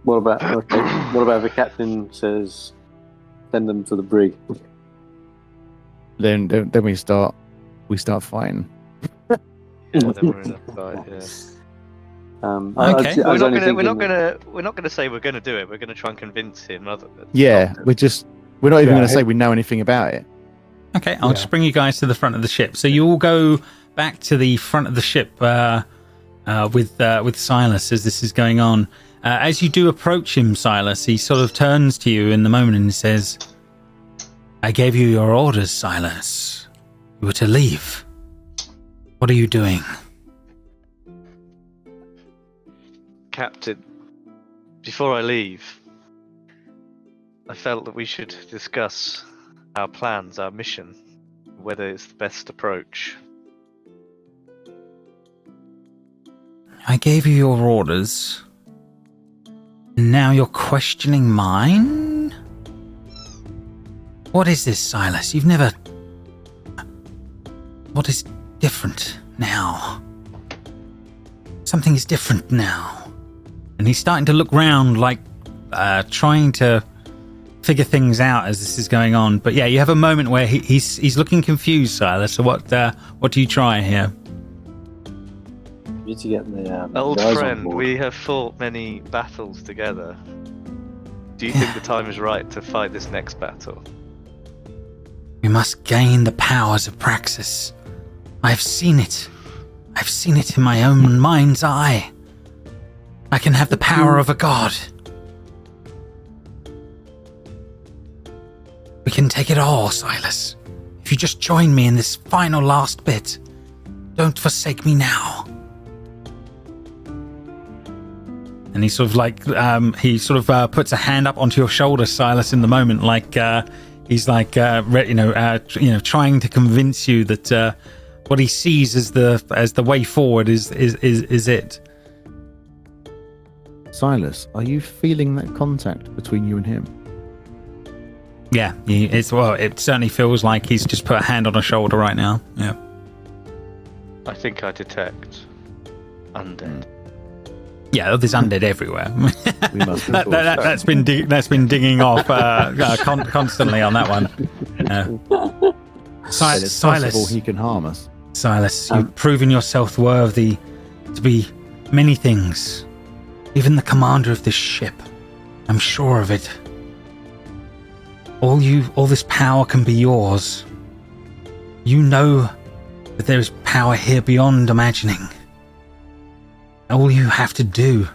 what about if the captain says send them to the brig? Then we start fighting. Yeah, then we're in a fight. Yeah. Okay. We're not going gonna say we're gonna do it. We're gonna try and convince him. Yeah, we're not even Yeah, going to say we know anything about it. Okay, I'll Yeah. just bring you guys to the front of the ship. So you all go back to the front of the ship with Silas as this is going on. As you do approach him, Silas, he sort of turns to you in the moment and says, "I gave you your orders, Silas. You were to leave. What are you doing?" Captain, before I leave, I felt that we should discuss our plans, our mission, whether it's the best approach. I gave you your orders. Now you're questioning mine? What is this, Silas? You've never... What is different now? Something is different now. And he's starting to look round like trying to figure things out as this is going on. But yeah, you have a moment where he's looking confused, Silas. So what do you try here? You need to get the Old guys on friend, board. we have fought many battles together. Do you think the time is right to fight this next battle? We must gain the powers of Praxis. I've seen it. I've seen it in my own mind's eye. I can have the power of a god. We can take it all, Silas. If you just join me in this final last bit, don't forsake me now. And he sort of like puts a hand up onto your shoulder, Silas, in the moment, like he's like trying to convince you that what he sees as the way forward is it. Silas, are you feeling that contact between you and him? Yeah, it certainly feels like he's just put a hand on a shoulder right now. Yeah. I think I detect undead. Yeah, there's undead everywhere. We must that's been digging off constantly on that one. It's possible he can harm us. Silas, you've proven yourself worthy to be many things. Even the commander of this ship. I'm sure of it. all this power can be yours. You know that there is power here beyond imagining. All you have to do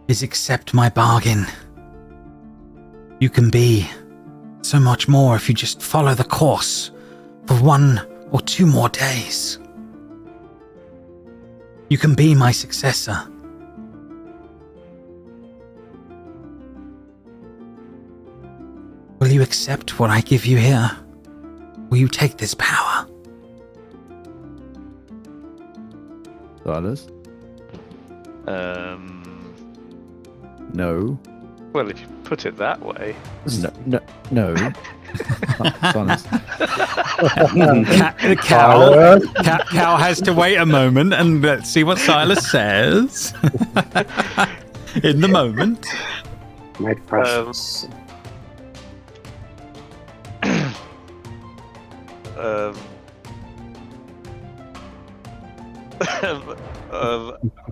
is accept my bargain. You can be so much more if you just follow the course for 1 or 2 more days. You can be my successor. Will you accept what I give you here? Will you take this power? Silas? No. Well, if you put it that way. No. Silas. Cal has to wait a moment and let's see what Silas says. In the moment. Made precious.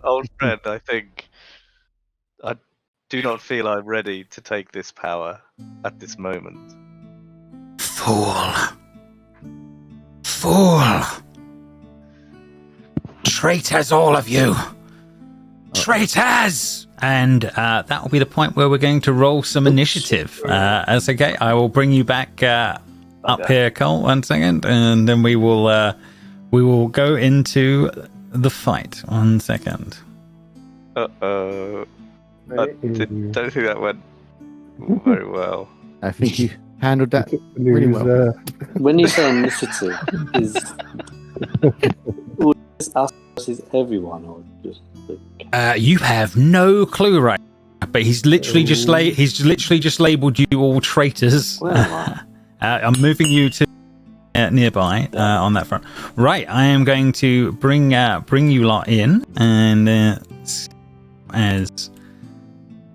Old friend, I think I do not feel I'm ready to take this power at this moment. Fool. Traitors, all of you. Traitors! And that will be the point where we're going to roll some initiative. That's okay. I will bring you back up here, Cole, 1 second, and then we will go into the fight. 1 second. Uh-oh. I don't think that went very well. I think you handled that really well. When you say initiative, is us versus everyone, or just you have no clue, right? But he's literally just labelled you all traitors. well, I'm moving you to nearby on that front. Right, I am going to bring you lot in and as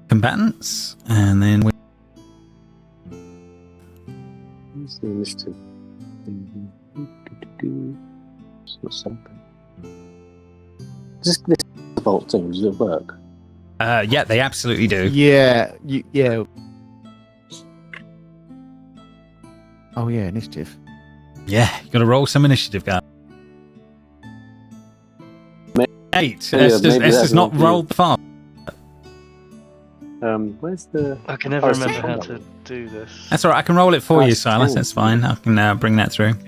combatants, and then we. what's the initiative? It's not something. This default thing, does it work? Yeah, they absolutely do. Yeah. Oh yeah, initiative. Yeah, you got to roll some initiative, guys. 8. Esther's not rolled far. Where's the? I can never remember how to do this. That's all right. I can roll it for you, That's Silas. cool. That's fine. I can bring that through. Do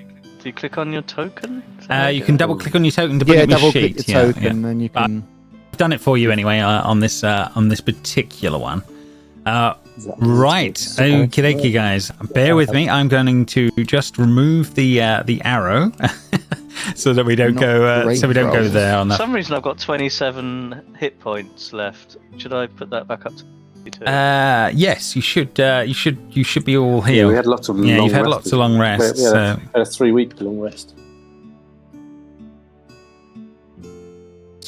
you click on your token? You can double click on your token to bring up your double sheet. click the token, then you can. I've done it for you anyway on this particular one. Right, okie dokie, guys. Bear with me. I'm going to just remove the arrow so that we don't go there on For that. some reason, I've got 27 hit points left. Should I put that back up to 22? Yes, you should. You should be all Yeah, healed. we had lots of. Yeah, long you've had rests. lots of long rests. We had So. a 3-week long rest.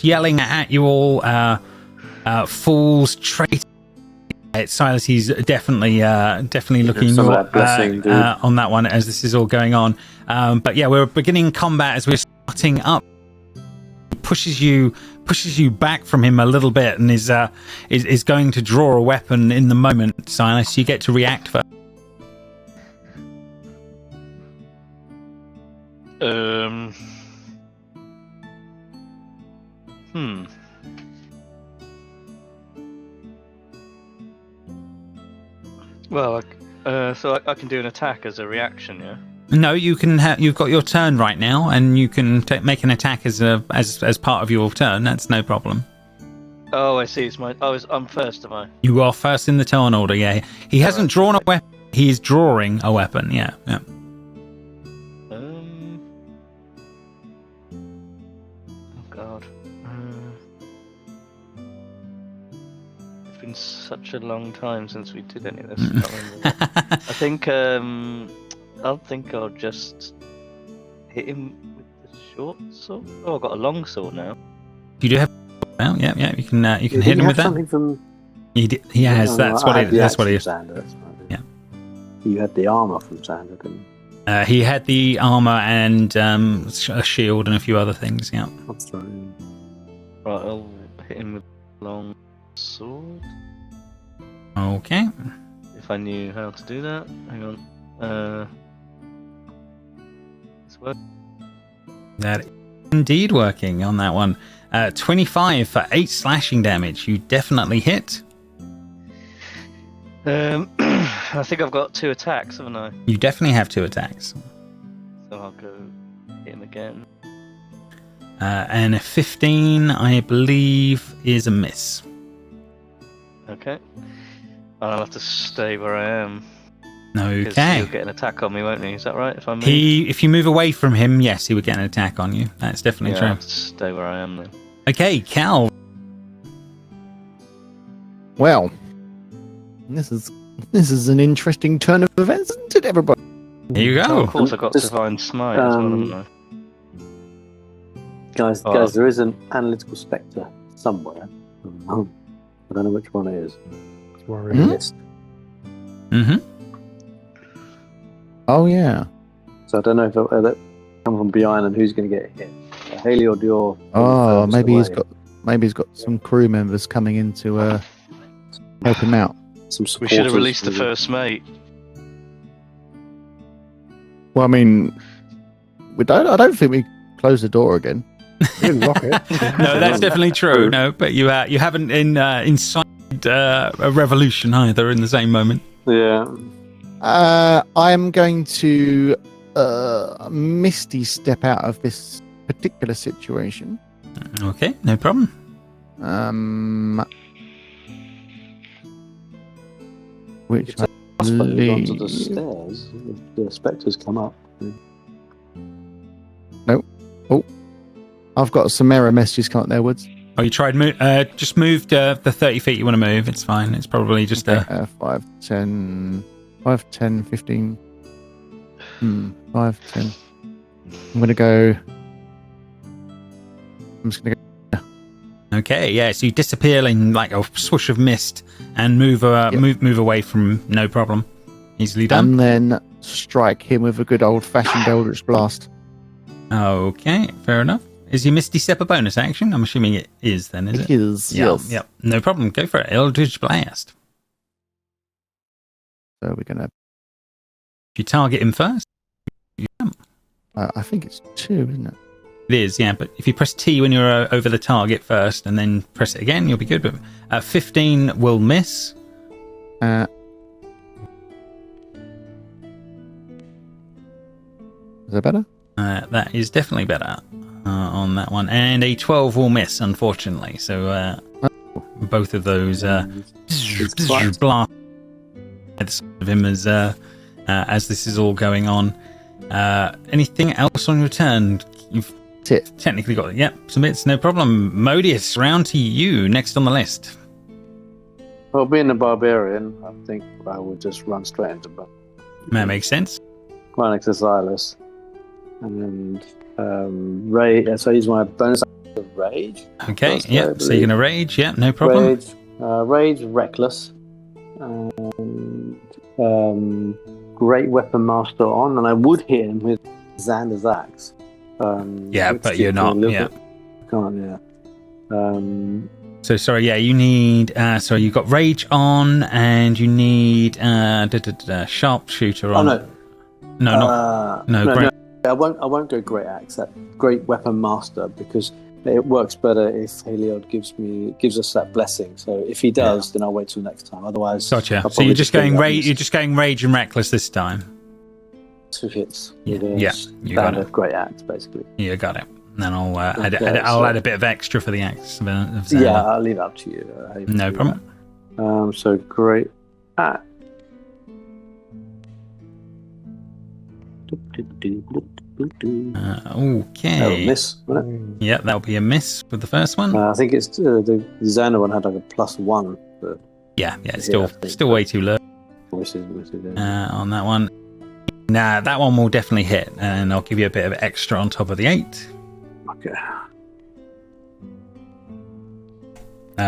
Yelling at you all, fools, traitors. Silas, he's definitely looking Some of that blessing, dude. on that one as this is all going on. But yeah, we're beginning combat as we're starting up. Pushes you back from him a little bit and is going to draw a weapon in the moment. Silas, you get to react first. Well, so I can do an attack as a reaction, yeah? No, you can. You've got your turn right now, and you can make an attack as part of your turn. That's no problem. Oh, I see. It's my. I'm first, am I? You are first in the turn order. Yeah, he hasn't drawn a weapon. He is drawing a weapon. Yeah. Oh God. It's been such a long time since we did any of this. I can't remember. I think I'll just hit him with the short sword. Oh, I've got a long sword now. You do have. Well, yeah. You can hit him with that. Something from. He has. That's what it is. Yeah. You had the armor from Xander, didn't you? He had the armor and a shield and a few other things. Yeah. That's right. Right, I'll hit him with a long sword. Okay. if I knew how to do that. Hang on. This work? That is indeed working on that one. 25 for 8 slashing damage. You definitely hit. I think I've got 2 attacks, haven't I? You definitely have 2 attacks. So I'll go hit him again. And a 15, I believe, is a miss. Okay. I'll have to stay where I am. Because Okay. he'll get an attack on me, won't he? Is that right? If I move? If you move away from him, yes, he would get an attack on you. That's definitely I'll true. have to stay where I am then. Okay, Cal. Well, this is an interesting turn of events, isn't it, everybody? Here you Oh, go. of course, I've got Just, Divine Smite as well, haven't I? Guys, Oh. guys, there is an analytical spectre somewhere. I don't know which one it is. It's worrying. Hmm? List. Mm-hmm. Oh yeah. So I don't know if that come from behind and who's going to get hit. Haley or Dior. Oh, maybe he's he's got some crew members coming in to help him out. some We supporters. should have released the first mate. Well, I mean, I don't think we closed the door again. We didn't lock it. No, that's definitely true. No, but you haven't incited a revolution either in the same moment. Yeah. I'm going to Misty step out of this particular situation. Okay, no problem. Which It's I suppose onto the believe- stairs. The spectres come up. I've got some error messages come up there, Woods. Oh, you tried just moved the 30 feet you want to move. It's fine. It's probably just 5, 10, 15. 5, 10. I'm going to go. I'm just going to go. Okay, yeah. So you disappear in like a swoosh of mist and move away from no problem. Easily done. And then strike him with a good old fashioned Eldritch Blast. Okay, fair enough. Is your Misty Step a bonus action? I'm assuming it is then, is it? It is, Yeah, yes. Yep. No problem. Go for it. Eldritch Blast. So we're going to. If you target him first. I think it's 2, isn't it? It is, yeah. But if you press T when you're over the target first and then press it again, you'll be good. But 15 will miss. Is that better? That is definitely better on that one. And a 12 will miss, unfortunately. So both of those blast of him as this is all going on. Anything else on your turn? You've technically got it. Yep, submits, no problem. Modius, round to you, next on the list. Well, being a barbarian, I think I would just run straight into them. That makes sense. Right next to Silas. And rage. So I use my bonus action of rage. Okay, That's yep. right, So you're going to rage, yep, no problem. Rage, reckless. And great weapon master on, and I would hit him with Xander's axe. Yeah, which but you're gives me a not, little yeah. bit- Can't, yeah. So sorry, yeah, you need. Sorry, you've got rage on, and you need sharpshooter Oh on. no, No, great. I won't go great axe. That great weapon master, because it works better if Heliod gives us that blessing. So if he does, then I'll wait till next time. Otherwise, Gotcha. I'll So probably you're just going bring rage. up You're just going rage and reckless this time. 2 hits. Yeah, with a yeah, you got standard great axe, basically. You got it. And then I'll Okay, I'll so- add a bit of extra for the axe. Yeah, I'll leave it up to you. How you No do problem. that. So great axe. That'll Okay. miss, won't it? Yeah, that'll be a miss with the first one. I think it's the Xander one had like a +1, but Yeah, it's yeah, I think still way too low which is yeah. on that one. Nah, that one will definitely hit, and I'll give you a bit of extra on top of the 8. Okay.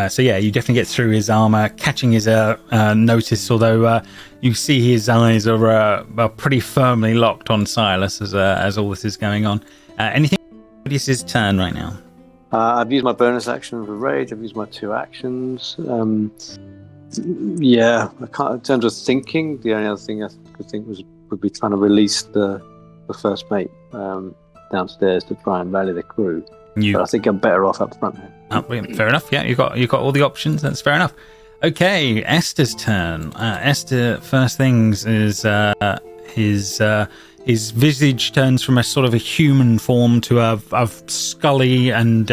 So yeah, you definitely get through his armor, catching his notice. Although you see his eyes are pretty firmly locked on Silas as all this is going on. Anything? This is his turn right now. I've used my bonus action for rage. I've used my 2 actions. Yeah, I can't. In terms of thinking, the only other thing I could think would be trying to release the first mate downstairs to try and rally the crew. But I think I'm better off up front here. Oh, fair enough. Yeah, you got all the options. That's fair enough. Okay, Esther's turn. Esther, first things is his visage turns from a sort of a human form to a scully and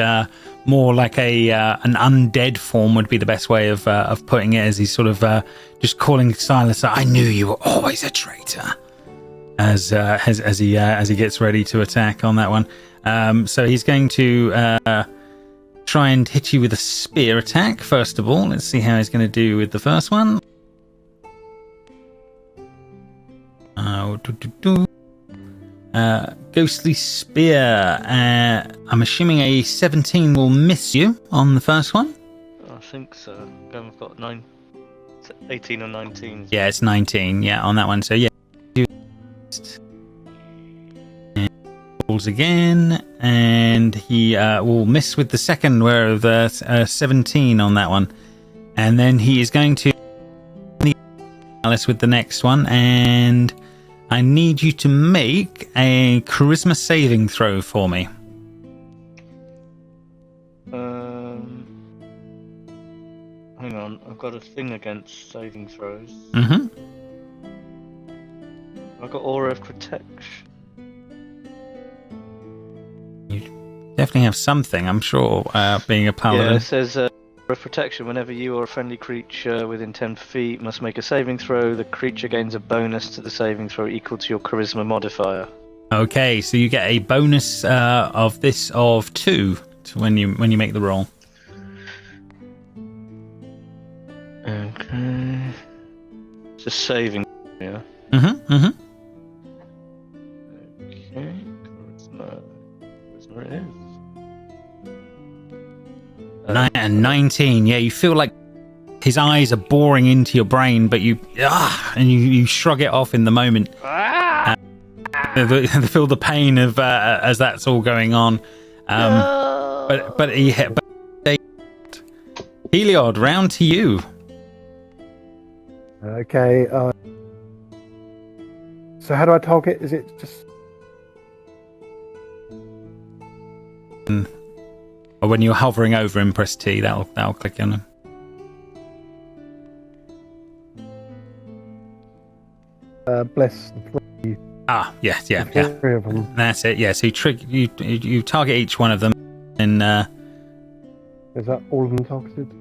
more like an undead form would be the best way of putting it, as he's sort of just calling Silas. I knew you were always a traitor. As he gets ready to attack on that one. So he's going to try and hit you with a spear attack, first of all. Let's see how he's going to do with the first one. Ghostly spear. I'm assuming a 17 will miss you on the first one. I think so. I've got 18 or 19. Yeah, it's 19. Yeah, on that one. So yeah. Rolls again, and he will miss with the second, where the 17 on that one, and then he is going to Alice with the next one, and I need you to make a charisma saving throw for me. Hang on, I've got a thing against saving throws. Mm-hmm. I've got aura of protection. Definitely have something, I'm sure, being a paladin. Yeah, it says aura of protection. Whenever you or a friendly creature within 10 feet must make a saving throw, the creature gains a bonus to the saving throw equal to your charisma modifier. Okay, so you get a bonus of 2 when you make the roll. Okay. It's a saving, yeah. Mm-hmm, mm-hmm. Okay, charisma it is. 19. Yeah, you feel like his eyes are boring into your brain, but you shrug it off in the moment. Feel the pain of as that's all going on. But Heliod, round to you. Okay. So how do I target? Is it just? Or when you're hovering over him, press T. That'll click on him. Bless the three. Yeah. Three of them. That's it. Yeah. So you target each one of them, and is that all of them targeted?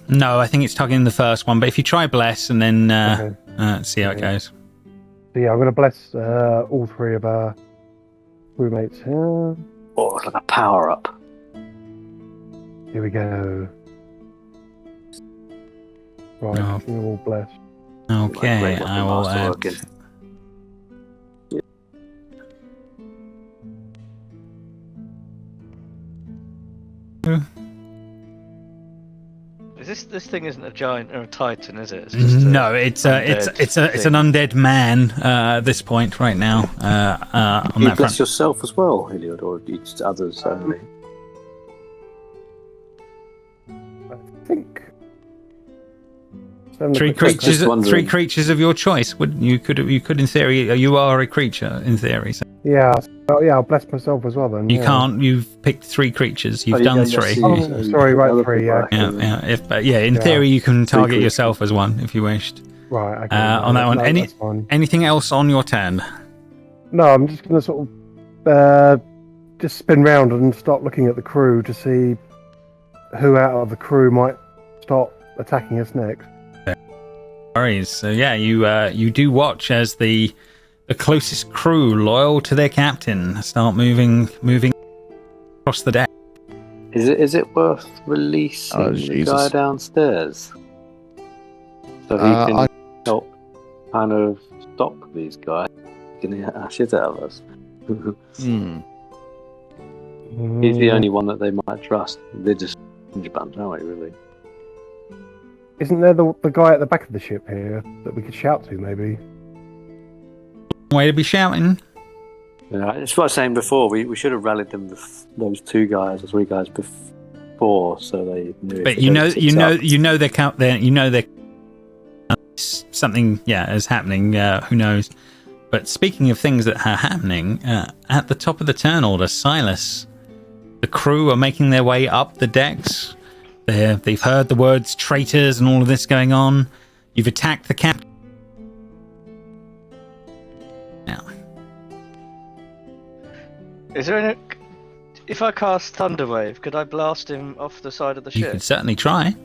No, I think it's targeting the first one. But if you try bless and then see how it goes. So yeah, I'm going to bless all three of our crewmates here. Oh, it's like a power up. Here we go. Right, Oh. you're all blessed. Okay, I will add. This thing isn't a giant or a titan, is it? It's just No, it's an undead man at this point right now. On You that bless front. yourself as well, Heliod, or just others only? I think. Three creatures of your choice. You could in theory. You are a creature in theory. So Yeah, I'll bless myself as well then. you can't. You've picked 3 creatures. You've done 3. Oh, sorry, right, 3. Yeah. In theory, you can target yourself as one if you wished. Right. Okay, On that one, that's fine. anything else on your turn? No, I'm just going to sort of just spin round and start looking at the crew to see who out of the crew might start attacking us next. Worries. So yeah, you do watch as the closest crew, loyal to their captain, start moving across the deck. Is it worth releasing the guy downstairs so he can help kind of stop these guys getting the shit out of us? He's the only one that they might trust. They're just bunch, aren't we, really? Isn't there the guy at the back of the ship here that we could shout to, maybe? Way to be shouting. Yeah, it's what I was saying before. We should have rallied them, those 2 guys or 3 guys, before, so they knew. But you know they're count there. You know they're something. Yeah, is happening. Who knows? But speaking of things that are happening, at the top of the turn order, Silas, the crew are making their way up the decks. They've heard the words traitors and all of this going on. You've attacked the captain. Now, Is there any? If I cast Thunderwave, could I blast him off the side of the you ship? could certainly try.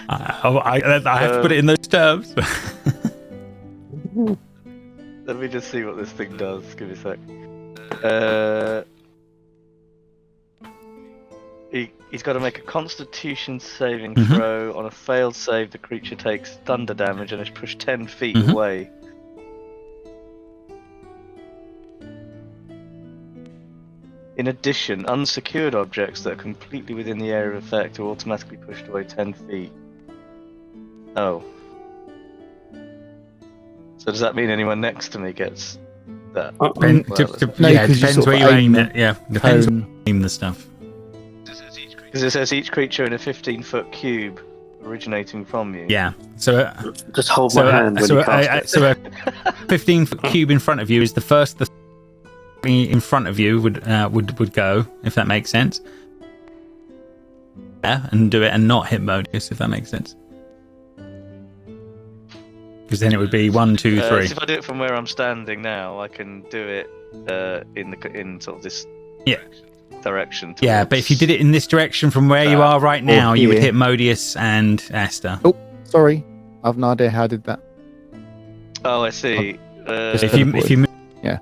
I have to put it in those terms. Let me just see what this thing does. Give me a sec. He's got to make a Constitution saving throw. On a failed save, the creature takes thunder damage and is pushed 10 feet away. In addition, unsecured objects that are completely within the area of effect are automatically pushed away 10 feet. Oh. So does that mean anyone next to me gets that? It depends where you aim it. Yeah, depends where you aim the stuff. Because it says each creature in a 15-foot cube originating from you. Yeah, so just hold my hand when you cast it. So a 15-foot cube in front of you is the first. The in front of you would go, if that makes sense. Yeah, and do it and not hit Modius, if that makes sense. Because then it would be 1, 2, 3. So if I do it from where I'm standing now, I can do it in sort of this direction. Yeah, but if you did it in this direction from where you are right now, you would hit Modius and Asta. Oh, sorry, I've no idea how I did that. Oh, I see. If you move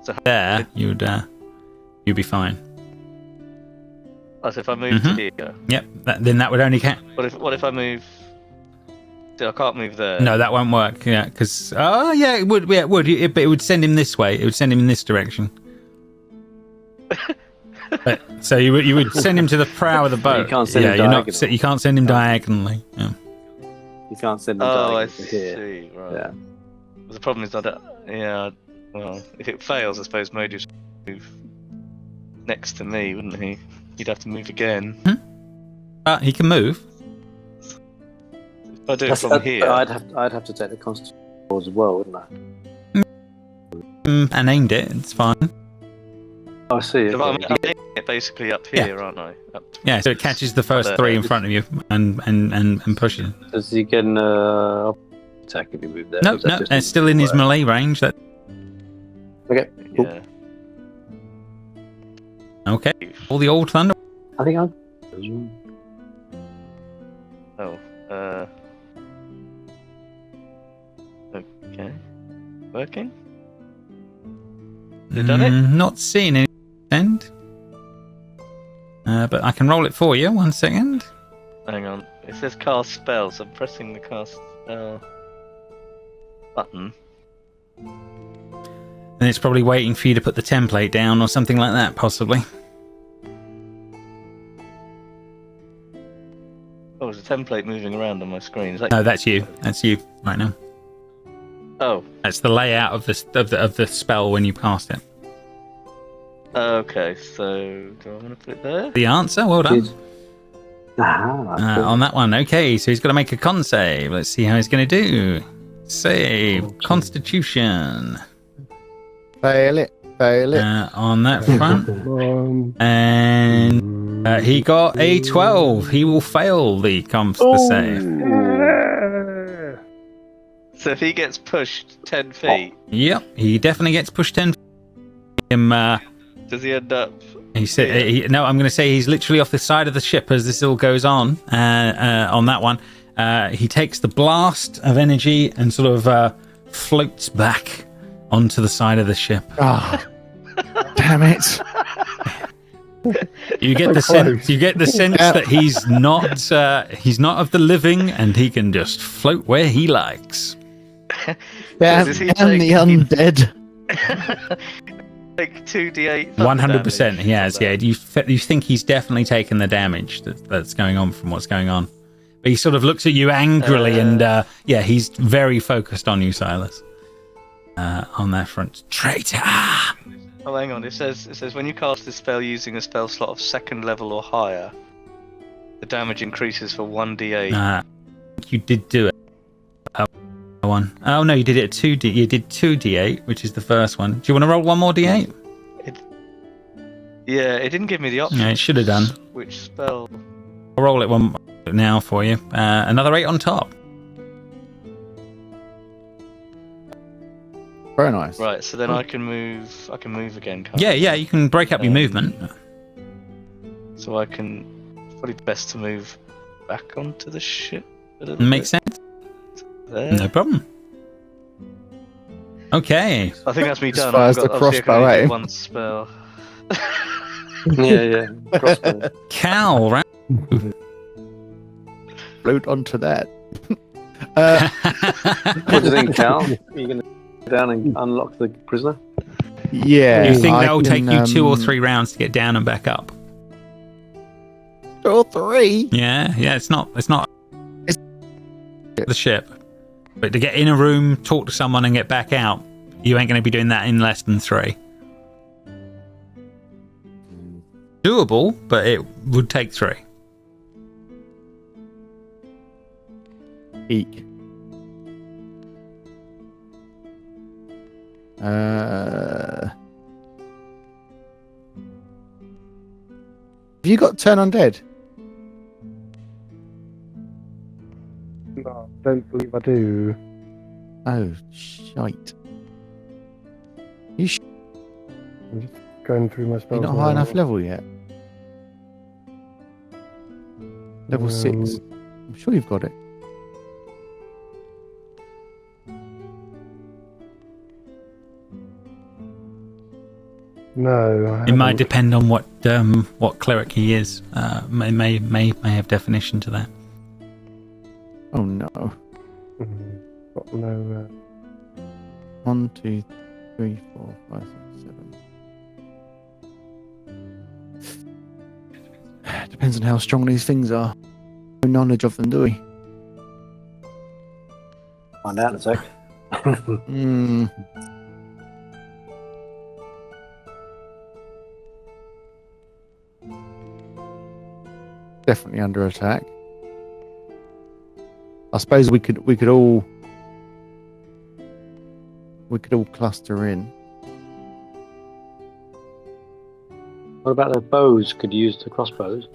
so there, you'd be fine. Oh, so if I move to here. Yep, then that would only count. What if I move? I can't move there. No, that won't work. Yeah, because it would. Yeah, it would. But it would send him this way. It would send him in this direction. So you would send him to the prow of the boat. You can't send him diagonally. You can't send him diagonally. Yeah. You can't send him diagonally. I see. Right. Yeah. The problem is well, if it fails, I suppose Modius would move next to me, wouldn't he? He'd have to move again. He can move. If I do it from here, I'd have to take the Constitution as well, wouldn't I? And aimed it. It's fine. I see. So I'm aiming it basically up here, aren't I? Yeah, so it catches the first 3 in front of you and pushes. Does he get an attack if you move there? No, it's still in his melee range. Okay. Cool. Yeah. Okay. All the old thunder. I think I'm. Okay. Working? You done it? Not seeing any end. But I can roll it for you. 1 second. Hang on. It says cast spell, so I'm pressing the cast spell button. And it's probably waiting for you to put the template down or something like that, possibly. Oh, there's a template moving around on my screen. Is that No, that's you. That's you right now. Oh. That's the layout of the spell when you cast it. Okay, so do I want to put it there? The answer, well done. Cool. On that one, okay. So he's got to make a con save. Let's see how he's going to do. Save Constitution. Fail it. On that front. And he got a 12. He will fail the save. So if he gets pushed 10 feet... Yep, he definitely gets pushed 10 feet. Does he end up... He said, no, I'm going to say he's literally off the side of the ship as this all goes on that one. He takes the blast of energy and sort of floats back onto the side of the ship. Oh, damn it! You get the sense. You get the sense that he's not of the living, and he can just float where he likes. Damn the undead. Like 2d8. 100%. He has. Yeah, you think he's definitely taken the damage that's going on from what's going on. But he sort of looks at you angrily, and he's very focused on you, Silas. on that front. Traitor! Oh, hang on. It says when you cast this spell using a spell slot of 2nd level or higher, the damage increases for 1d8. You did do it. One. Oh no, you did it at 2d. You did 2d8, which is the first one. Do you want to roll one more d8? Yeah, it didn't give me the option. Yeah, it should have done. Which spell? I'll roll it one now for you. Another 8 on top. Very nice. Right, so then I can move. I can move again. Can't Yeah, I? yeah, you can break up your movement. So I can. It's probably best to move back onto the ship. Makes sense. There. No problem. Okay. I think that's me As done. far I've as the got, obviously I can crossbow, only do eh? one spell. Yeah. Crossbow. Cal, right? Float onto that. What do you think, Cal? Are you going to go down and unlock the prisoner? Yeah. You think I that will take can, you 2 or 3 rounds to get down and back up? 2 or 3? Yeah, it's not the ship. But to get in a room, talk to someone and get back out, you ain't going to be doing that in less than 3. Doable, but it would take 3. Eek. Have you got turn undead? No, I don't believe I do. Oh, shite. I'm just going through my spells. You're not high enough level yet. Level 6. I'm sure you've got it. No, It might depend on what cleric he is. May have definition to that. Oh no. Got no. 1, 2, 3, 4, 5, 6, 7. Depends on how strong these things are. No knowledge of them, do we? Find out in a sec. Definitely under attack. I suppose we could all cluster in. What about the bows? Could you use the crossbows?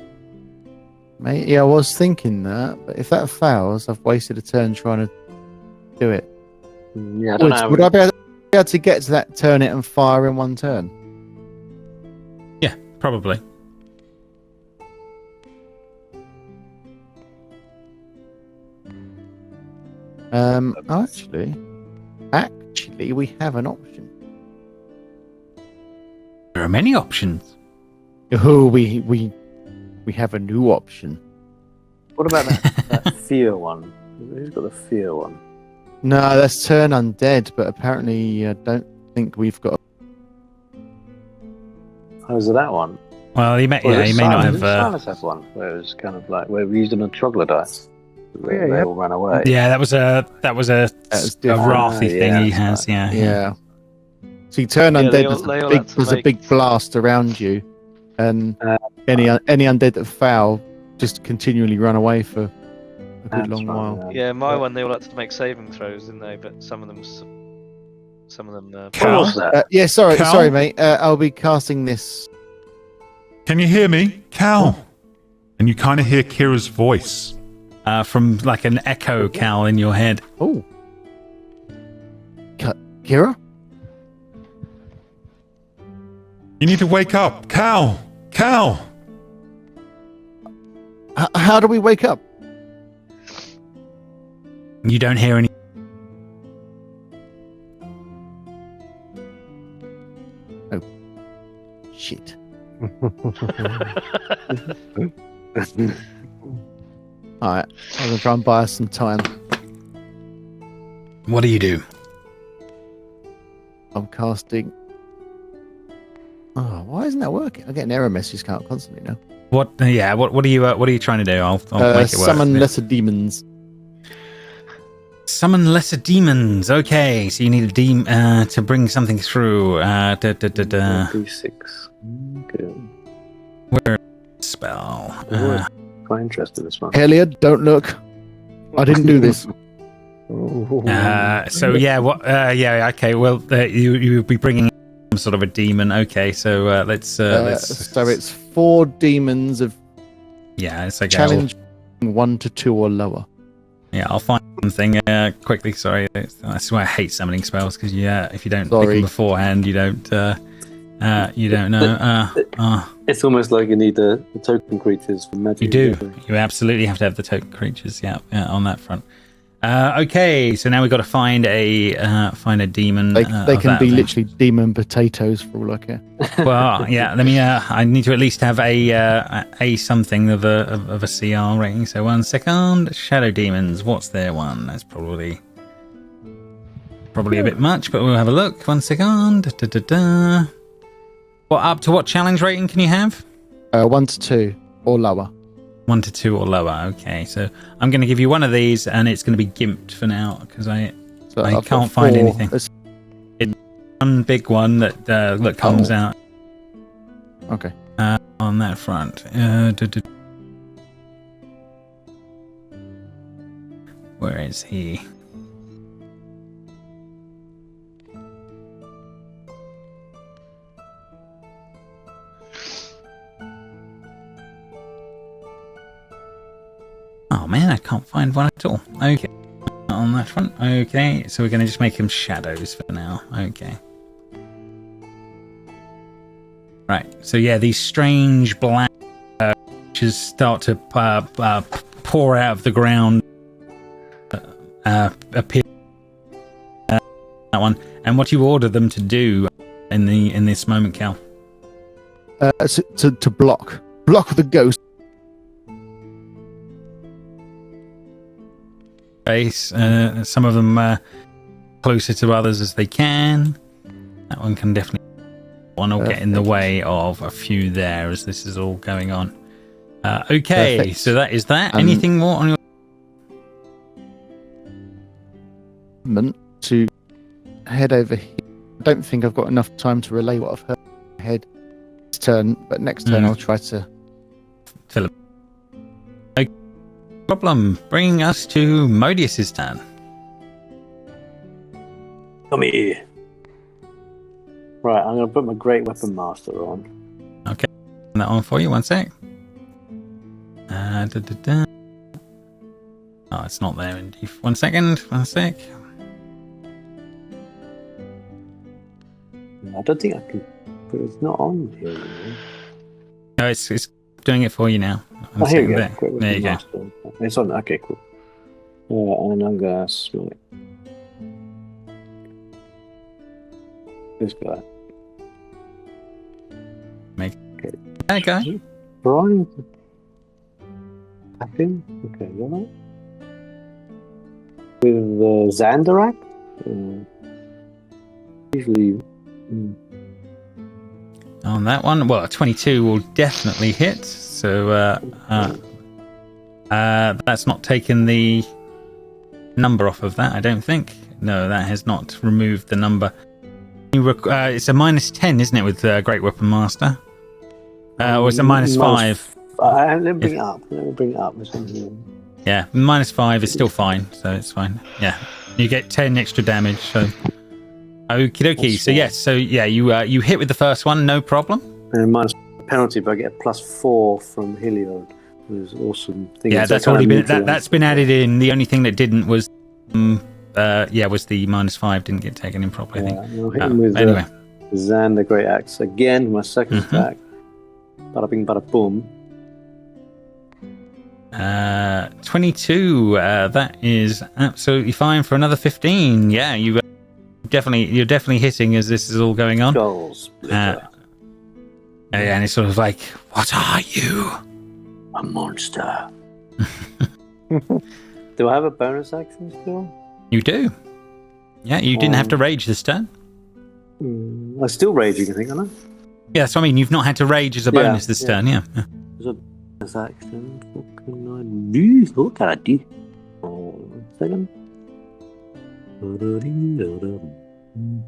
Mate, yeah, I was thinking that, but if that fails, I've wasted a turn trying to do it. Yeah, I don't know. Would I be able to get to that, turn it, and fire in one turn? Yeah, probably. Actually, we have an option. There are many options. Oh, we have a new option. What about that fear one? Who's got the fear one? No, that's turn undead, but apparently I don't think we've got. Oh, is it that one? Well, he may not have. Silas have one where it was kind of like where we used an troglodyte. Where they all ran away. Yeah, that was a wrathy thing he has. Right. Yeah. So you turn undead. There's a big blast around you, and any undead that foul just continually run away for a good long while. Yeah, my one they all had to make saving throws, didn't they? But some of them. What was that? Yeah, sorry, Cal? mate. I'll be casting this. Can you hear me? Cal? And you kind of hear Kira's voice. From like an echo, Cal, in your head. Oh, Kira. You need to wake up. Cal! Cal! How do we wake up? You don't hear any. Oh, shit. Alright, I'm going to try and buy us some time. What do you do? I'm casting. Oh, why isn't that working? I get an error message constantly now. What? Yeah. What are you? What are you trying to do? I'll make it work. Summon lesser demons. Summon lesser demons. Okay, so you need a demon to bring something through. D6. Okay. Where spell? Quite interested in this one. Elliot, don't look. I didn't do this. So yeah, what? Yeah, okay. Well, you would be bringing some sort of a demon. Okay, so let's. So it's 4 demons of Yeah, it's okay. challenge 1 to 2 or lower. Yeah, I'll find something quickly. Sorry, that's why I hate summoning spells because if you don't pick them beforehand, you don't know. It's almost like you need the token creatures for magic. You do. You absolutely have to have the token creatures. Yeah, on that front. Okay, so now we've got to find a demon. They can be literally demon potatoes for all I care. Well, yeah. Let me. I need to at least have a something of a CR rating. So 1 second. Shadow demons. What's their one? That's probably a bit much, but we'll have a look. 1 second. What up to what challenge rating can you have? 1 to 2 or lower. 1 to 2 or lower. Okay, so I'm going to give you one of these, and it's going to be gimped for now because I can't find anything. It's one big one that comes out. Okay. On that front. Where is he? Oh man, I can't find one at all. Okay. On that front. Okay, so we're going to just make him shadows for now. Okay. Right, so yeah, these strange black creatures start to pour out of the ground. Appear that one. And what do you order them to do in this moment, Cal? To block the ghost. Some of them closer to others as they can. That one can definitely get in the way of a few there as this is all going on. Okay, perfect. So that is that. Anything more on your to head over here? I don't think I've got enough time to relay what I've heard ahead this turn, but next turn I'll try to fill it. Problem, bringing us to Modius's turn. Come here. Right, I'm going to put my Great Weapon Master on. Okay, that on for you. 1 sec. Oh, it's not there indeed. 1 second. 1 sec. I don't think I can. But it's not on here anymore. No, it's doing it for you now. Oh, here we go. There you go. It's on. Okay, cool. And I'm going to smell it. This guy. Make that guy. Brian. Tap him. Okay, you know. With Xandarak. Usually. On that one, well, 22 will definitely hit. So that's not taken the number off of that, I don't think. No, that has not removed the number. It's a -10, isn't it, with Great Weapon Master? Or it's a -5? Let me bring it up. Yeah, -5 is still fine, so it's fine. Yeah, you get 10 extra damage. So, okie dokie. So yes, you hit with the first one, no problem. And minus penalty, but I get a +4 from Heliod. It was awesome. Yeah, that's already been that's been added in. The only thing that didn't was was the -5 didn't get taken in properly. I think. Hit him with anyway, Zan the Great Axe again. My second attack. Bada bing, bada boom. 22. That is absolutely fine for another 15. Yeah, you're definitely hitting as this is all going on. Skulls. And it's sort of like, what are you? A monster. Do I have a bonus action still? You do. Yeah, you didn't have to rage this turn. I'm still raging, I think, aren't I? Yeah, so I mean, you've not had to rage as a bonus this turn, yeah. There's a bonus action. What can I do? What can I do? 1 second.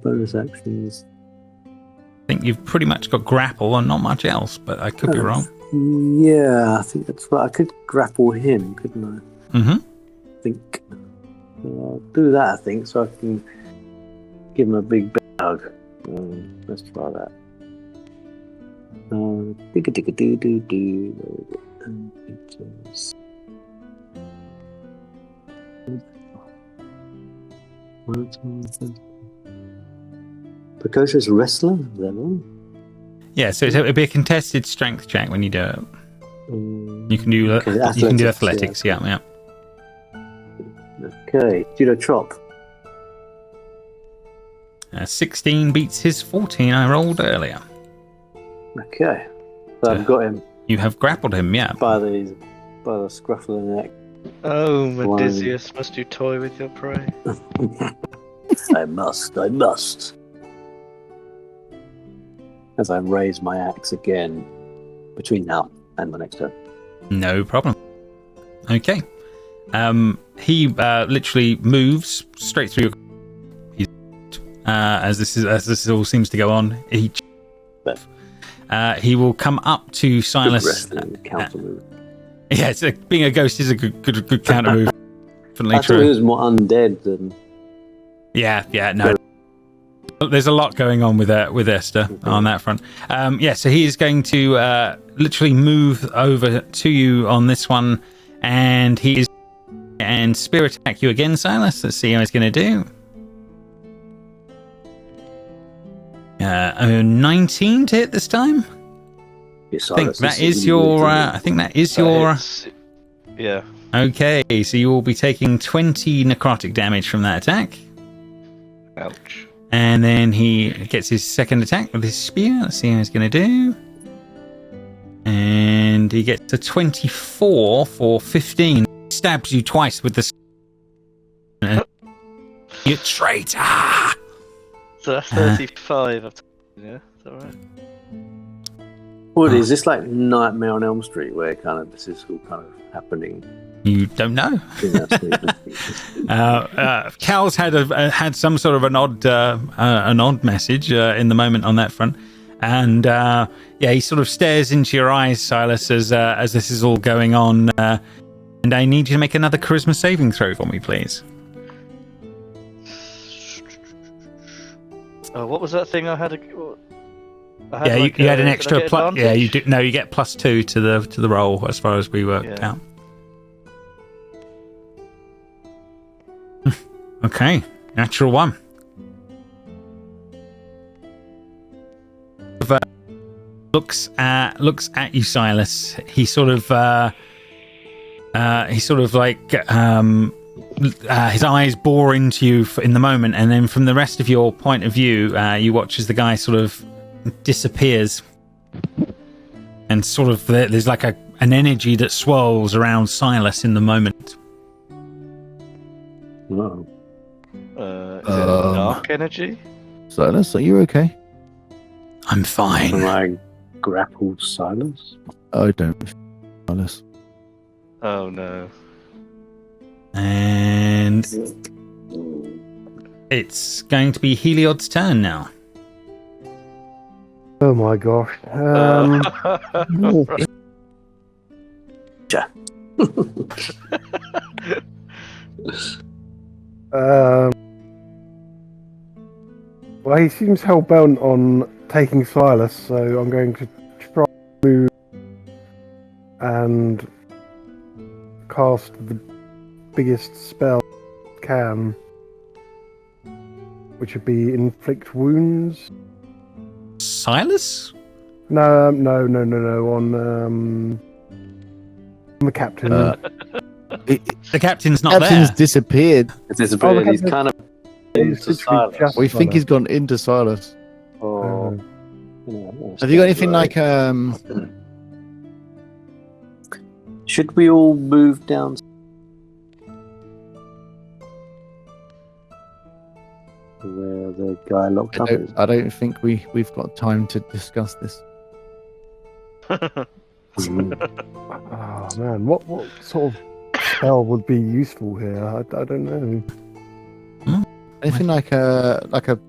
Bonus actions. I think you've pretty much got grapple and not much else, but I could be wrong. Yeah, I think that's right. I could grapple him, couldn't I? Mm-hmm. I think. I'll do that, I think, so I can give him a big hug. Let's try that. Precocious wrestler, is that right? Yeah, so it'll be a contested strength check when you do it. You can do okay, you can do athletics. Yeah. Okay, judo chop. 16 beats his 14 I rolled earlier. Okay, so I've got him You have grappled him, yeah. by the scruff of the neck. Oh, Odysseus, must you toy with your prey? I must. As I raise my axe again between now and the next turn. No problem. Okay. He literally moves straight through your as this all seems to go on. He will come up to Silas. Counter move. Yeah, being a ghost is a good counter move. Definitely I thought he was more undead than. Yeah, no. There's a lot going on with Esther on that front. So he is going to literally move over to you on this one, and he is and spear attack you again, Silas. Let's see how he's going to do. 19 to hit this time. Yes, I think that is your. Yeah. Okay, so you will be taking 20 necrotic damage from that attack. Ouch. And then he gets his second attack with his spear. Let's see how he's going to do. And he gets a 24 for 15. Stabs you twice with the... You traitor! So that's 35. Yeah, is that right? What is this, like Nightmare on Elm Street, where kind of this is all kind of happening? You don't know. Cal's had some sort of an odd message in the moment on that front, and he sort of stares into your eyes, Silas, as this is all going on. And I need you to make another charisma saving throw for me, please. What was that thing I had? You had an extra plus. Yeah, you do. No, you get +2 to the roll as far as we worked out. Okay, natural 1. Looks at you, Silas. He sort of his eyes bore into you in the moment, and then from the rest of your point of view, you watch as the guy sort of disappears, and sort of there's like an energy that swirls around Silas in the moment. Wow. Is it dark energy? Silas, are you okay? I'm fine. Am I grappled Silas? I don't. Silas. Oh no. And it's going to be Heliod's turn now. Oh my gosh. Well, he seems hell-bent on taking Silas, so I'm going to try to move and cast the biggest spell I can, which would be inflict wounds. Silas? No, on the captain. The captain's not Captain's there. disappeared. It's disappeared. He's kind of into Silas. We think he's gone into Silas. Oh. Have you got anything like Should we all move down? Where the guy locked up is? I don't think we've got time to discuss this. Oh man, what sort of spell would be useful here? I don't know. Anything like a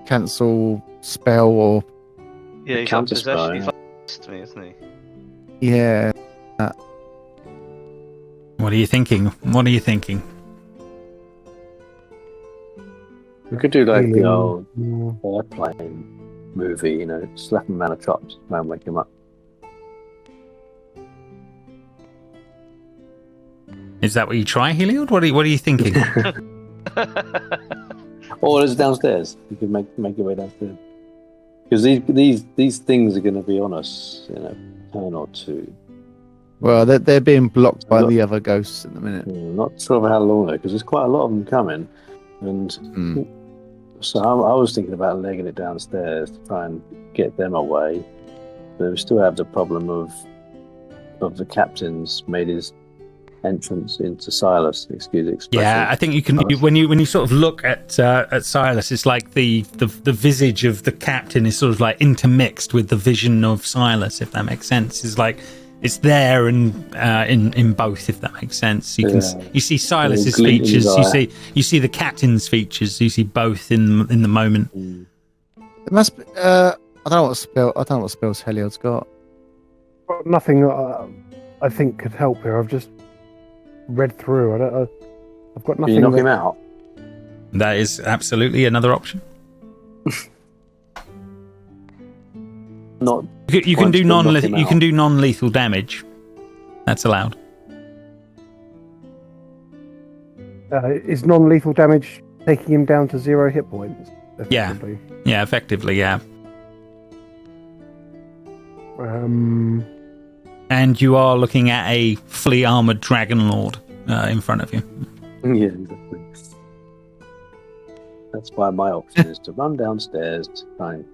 cancel spell or Yeah, he's counter like spell, possession. yeah. He's like to me, isn't he? yeah. What are you thinking? What are you thinking? We could do like the old Mm. airplane movie, you know, slap him out of chops and wake him up. Is that what you try, Heliod? What are you thinking? Or is it downstairs? You could make your way downstairs. Because these things are going to be on us in a turn or two. Well, they're being blocked by Look. the other ghosts at the minute. Not sure of how long though, because there's quite a lot of them coming, and Mm. so I was thinking about legging it downstairs to try and get them away. But we still have the problem of the captain's made his entrance into Silas. Excuse the expression. Yeah, I think you can when you sort of look at Silas, it's like the visage of the captain is sort of like intermixed with the vision of Silas, if that makes sense. It's like it's there and in both, if that makes sense. You can you see Silas's glint in his features, eye. you see the captain's features, you see both in the moment. It must be. I don't know what spells Heliod's got. Got nothing I think could help here. I've just read through. I've got Can nothing. you knock that- him out? That is absolutely another option. Not You can Once do we knock him you can out. do non-lethal damage. That's allowed. is non-lethal damage taking him down to 0 hit points? Yeah. effectively? Yeah, effectively, yeah. And you are looking at a fully armored dragonlord in front of you. yeah, exactly. That's why my option is to run downstairs to try and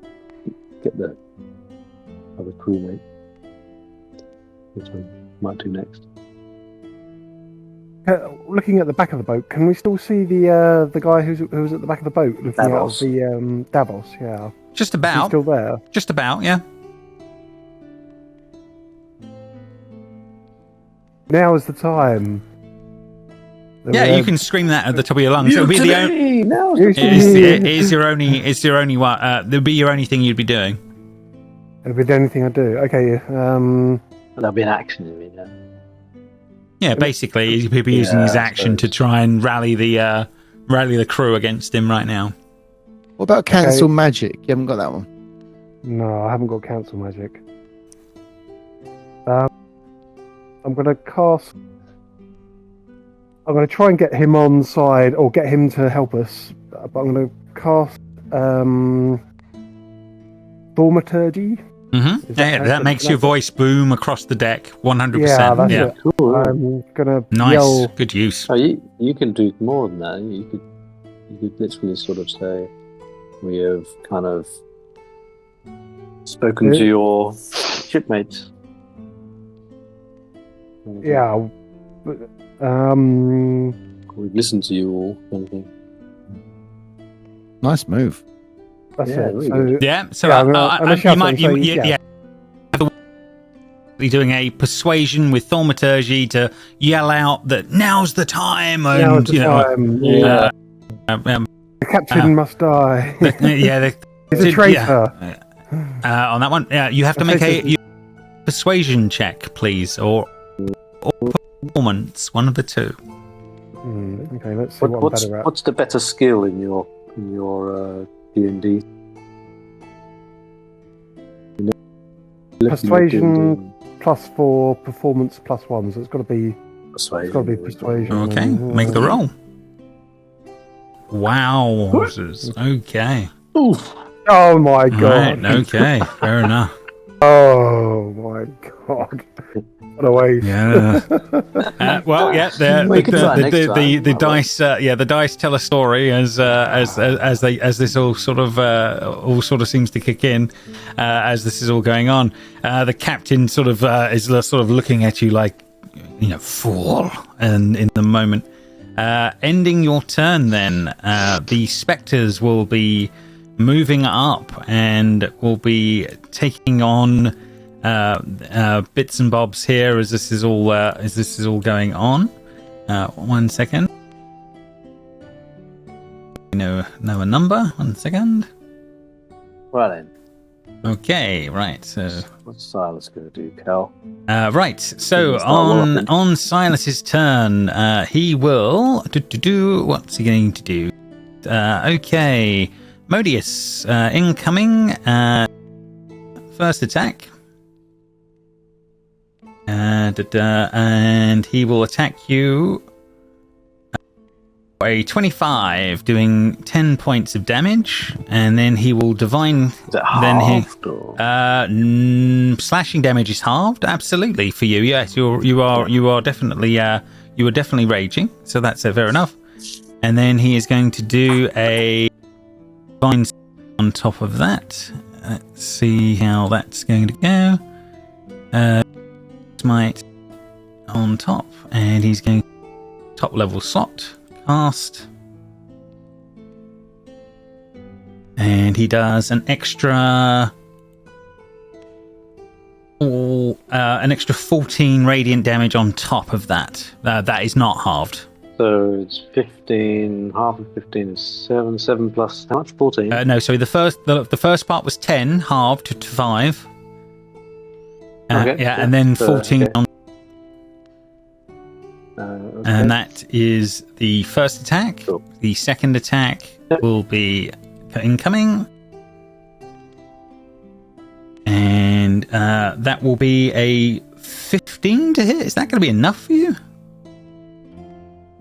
get the other crewmate, which I might do next. Looking at the back of the boat, can we still see the guy who's at the back of the boat looking Davos. out of the Davos? Yeah, Just is he about. still there? Just about, yeah. Now is the time. Yeah, you can scream that at the top of your lungs. It'll be the only. Mutiny! Now Mutiny! It is your only. It's your only one. There'll be your only thing you'd be doing. It'll be the only thing I do. Okay. That'll be an action, you mean? Yeah. Yeah, basically, he'll be using Yeah, his I action to suppose. try and rally the crew against him right now. What about cancel magic? You haven't got that one. No, I haven't got cancel magic. I'm gonna cast. I'm gonna try and get him on side, or get him to help us. But I'm gonna cast thaumaturgy. Mm-hmm. Is Yeah, that- that makes your voice boom across the deck. 100%. Yeah, that's Yeah. it. Cool. I'm gonna Nice. yell. Good use. Oh, you can do more than that. You could literally sort of say, we have kind of spoken to your shipmates. Yeah. We've listened to you all. Kind of thing. Nice move. That's Yeah, it. really So, good. Yeah. So Yeah, I'm gonna shout you might. and say, yeah. Be doing a persuasion with thaumaturgy to yell out that now's the time, and now's the you know, time. Yeah. The captain must die. He's a yeah. traitor. On that one, you have to make a persuasion check, please, or performance, one of the two. Okay, let's see what I'm better at. What's the better skill in your D&D? Persuasion +4, performance +1, so it's got to be persuasion. Okay, make the roll. Wow, horses. Okay. Oof. Oh my All god! right, okay, fair enough. Oh my god! What a waste. Yeah. Well, yeah. Well, you could try next time. The dice. The dice tell a story as this all sort of seems to kick in as this is all going on. The captain sort of is sort of looking at you like, you know, fool. And in the moment, ending your turn, then the spectres will be moving up and will be taking on bits and bobs here as this is all going on. 1 second. know a number. 1 second. Right then. Okay, right. So, What's Silas going to do, Cal? right. So Start walloping. on Silas's turn, he will do. What's he going to do? Okay, Modius, incoming. First attack. And he will attack you. A 25, doing 10 points of damage, and then he will divine. Is it Then halved, or? Slashing damage is halved, absolutely for you. Yes, you are definitely raging, so that's fair enough. And then he is going to do a divine on top of that. Let's see how that's going to go. Smite on top, and he's going top level slot. Cast, and he does an extra 14 radiant damage on top of that. That is not halved. So it's 15. Half of 15 is 7. 7 plus how much? 14. No, sorry. The first part was 10 halved to 5. Okay, yeah, and then 14 okay. on. Okay. And that is the first attack. Cool. The second attack will be incoming. And that will be a 15 to hit. Is that going to be enough for you?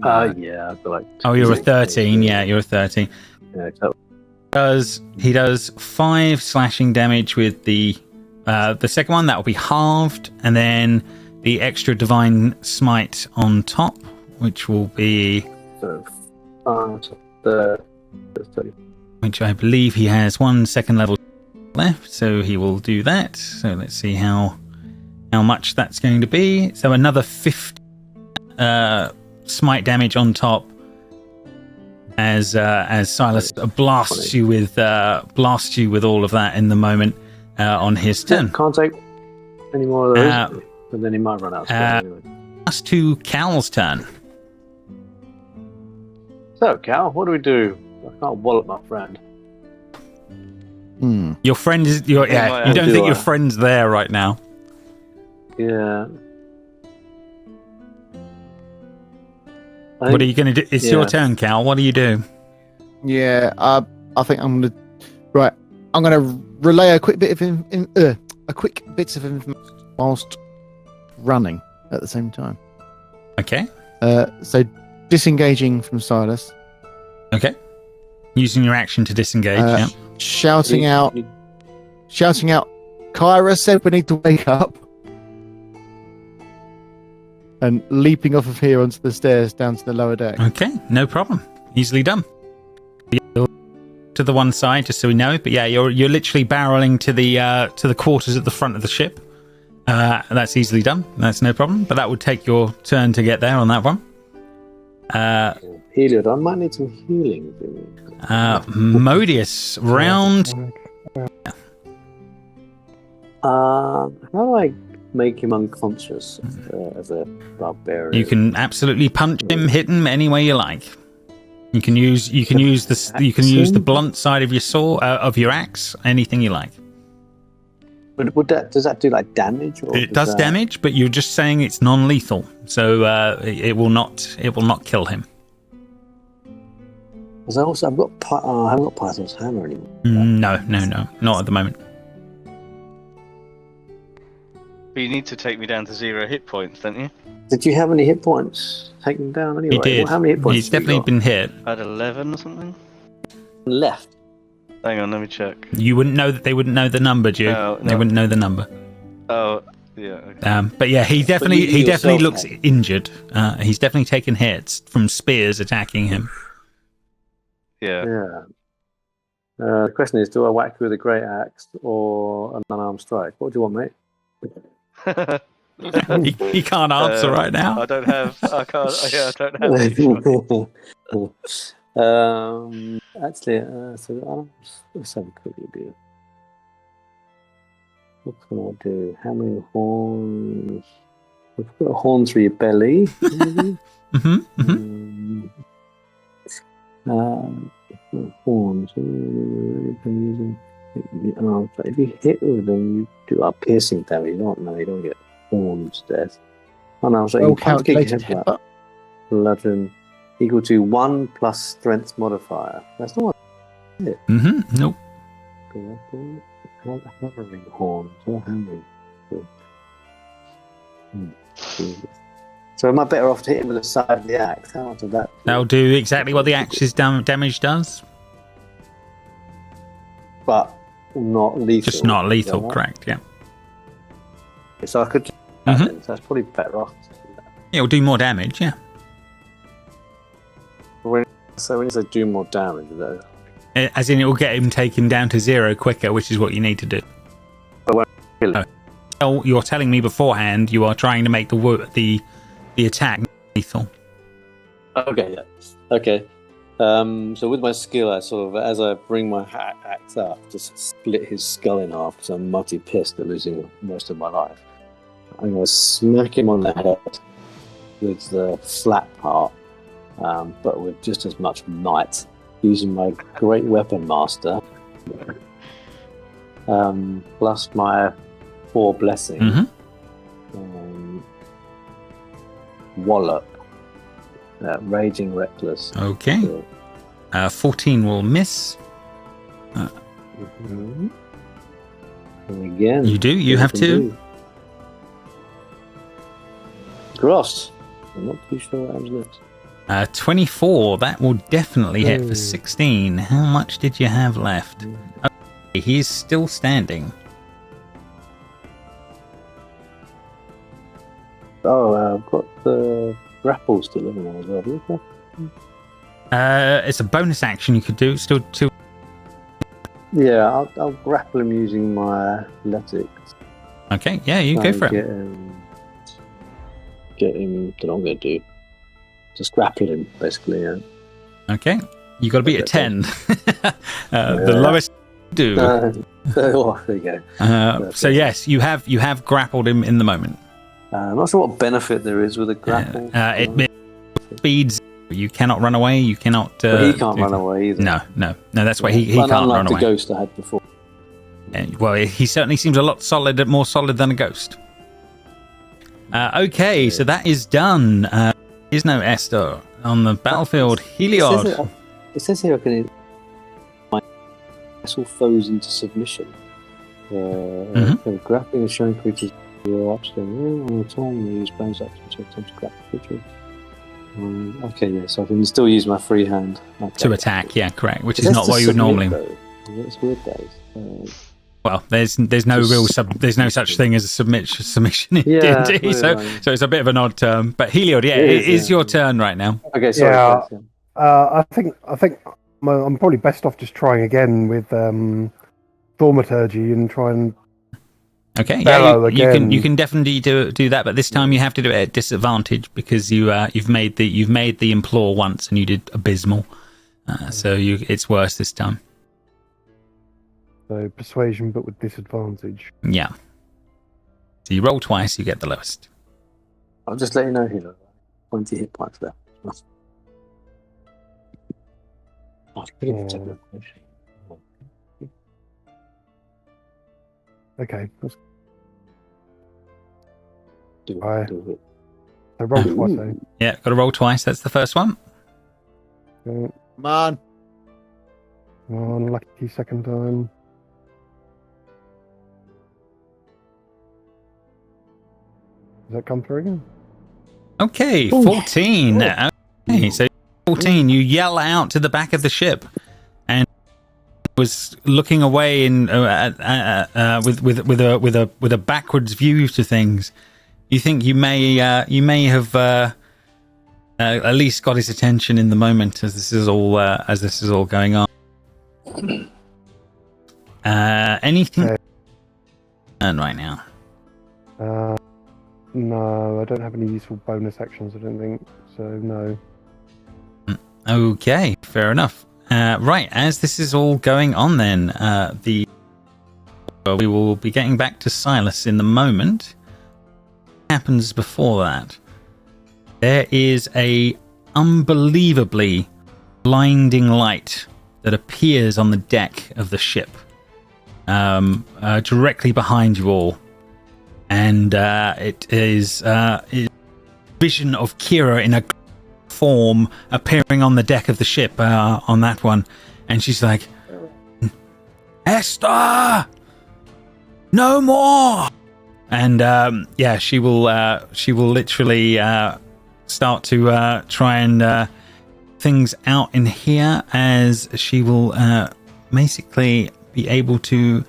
Yeah, I feel like. Oh, you're a 13. Yeah, you're a 13. Yeah, exactly. He does 5 slashing damage with the second one. That will be halved. And then the extra divine smite on top, which will be, So, 30. which I believe he has 1 second level left, so he will do that. So let's see how much that's going to be. So another 50 smite damage on top as Silas blasts you with all of that in the moment on his turn. Can't take any more of those. But then he might run out of space anyway. Us to Cal's turn. So, Cal, what do we do? I can't wallop my friend. Your friend is you don't think your friend's there right now. Yeah. What are you going to do? It's your turn, Cal. What do you do? Yeah, I think I'm gonna. Right, I'm gonna relay a quick bit of information whilst running at the same time. Okay. So disengaging from Silas. Okay. Using your action to disengage. Yeah. Shouting out. Kyra said we need to wake up. And leaping off of here onto the stairs down to the lower deck. Okay, no problem. Easily done. To the one side, just so we know. But yeah, you're literally barreling to the quarters at the front of the ship. That's easily done. That's no problem. But that would take your turn to get there on that one. Heliod, I might need some healing. Modius, round. How do I make him unconscious as a barbarian? You can absolutely punch him, hit him any way you like. You can use the blunt side of your sword, of your axe, anything you like. But does that do like damage? Or it does damage, but you're just saying it's non-lethal, so it will not kill him. Because I haven't got Python's hammer anymore. No, not at the moment. But you need to take me down to 0 hit points, don't you? Did you have any hit points? Take them down anyway. He did. How many hit points? He's definitely been hit. I had 11 or something. Left. Hang on, let me check. You wouldn't know that they wouldn't know the number, Dude. No. They wouldn't know the number. Oh, yeah. Okay. But yeah, he definitely looks injured. He's definitely taken hits from spears attacking him. Yeah. Yeah. The question is, do I whack you with a great axe or an unarmed strike? What do you want, mate? He can't answer right now. I don't have. I can't. Yeah, I don't have. Actually, so let's have a quick look here. What can I do? How many horns? We've got horns for your belly. Horns. But if you hit with them, you do up piercing damage. You don't get horns death. Oh no, so Well you punch kick calculated headbutt. headbutt. Bludgeon equal to 1 plus strength modifier. That's not Nope. hammering horns. Or hammering. So am I better off to hit him with the side of the axe? How much of that? That'll do exactly what the axe's damage does. But not lethal. Just not lethal, Is that right? correct? Yeah. So I could. So that's probably better off. It'll do more damage. Yeah. So when you say do more damage, though. As in, it will get him taken down to 0 quicker, which is what you need to do. But won't kill him. Oh, you're telling me beforehand you are trying to make the attack lethal. Okay, yeah. Okay. So with my skill, I sort of, as I bring my axe up, just split his skull in half because I'm mighty pissed at losing most of my life. I'm going to smack him on the head with the flat part, but with just as much might, using my great weapon master, plus my 4 blessings. Wallop. Raging Reckless. Okay. 14 will miss. And again. You do? You have to? Gross. I'm not too sure what happens next. 24. That will definitely hit for 16. How much did you have left? Okay, he is still standing. Oh, I've got the grapple still in there as well. It's a bonus action you could do. Still 2. Yeah, I'll grapple him using my athletics. Okay, yeah, you go for it. Get him. That's what I'm going to do. Just grapple him, basically. Yeah. Okay, you got to beat a 10. The lowest do. Oh, there you go. So yes, you have grappled him in the moment. I'm not sure what benefit there is with a grapple. It speeds. You cannot run away. You cannot. But he can't run away either. No. That's why he can't run away. The ghost I had before. Well, he certainly seems a lot more solid than a ghost. Okay, so that is done. Is no Esther on the battlefield. Heliod. It says here I can my vessel foes into submission. Grappling and showing creatures you're upstairs on a time they use bonus action to attempt to grapple creatures. Okay, yeah, so I can still use my free hand to attack. Yeah, correct. Which is not what you would normally. It's weird, guys. Well, there's no such thing as a submission in D&D, so it's a bit of an odd term. But Heliod, it is your turn right now. Okay, sorry. Yeah, I think I'm probably best off just trying again with thaumaturgy and try and. Okay, yeah, you can definitely do that, but this time you have to do it at disadvantage because you've made the implore once and you did abysmal, so it's worse this time. So persuasion, but with disadvantage. Yeah. So you roll twice, you get the lowest. I'll just let you know here. 20 hit points left. Okay. Do it. So roll twice, eh? Yeah, got to roll twice. That's the first one. Okay. Come on. Unlucky second time. Does that come through again? Okay, 14. Okay, so 14. You yell out to the back of the ship, and was looking away in with a backwards view to things. You think you may have at least got his attention in the moment as this is all going on. Anything right now? No, I don't have any useful bonus actions. I don't think so. No. Okay, fair enough. Right, as this is all going on, then we will be getting back to Silas in the moment. What happens before that? There is a unbelievably blinding light that appears on the deck of the ship, directly behind you all, and it is a vision of Kira in a form appearing on the deck of the ship on that one, and she's like, Esther, no more. And she will literally start to try and things out in here, as she will basically be able to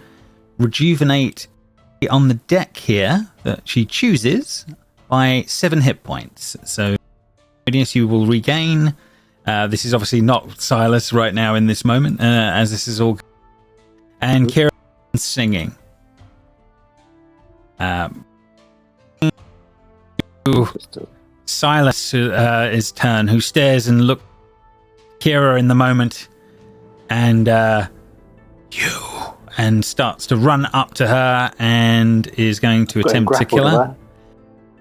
rejuvenate on the deck here that she chooses by 7 hit points. So you will regain. This is obviously not Silas right now in this moment, as this is all. And Kira singing. Silas is turn, who stares and looks Kira in the moment, and and starts to run up to her and is going to attempt to kill her.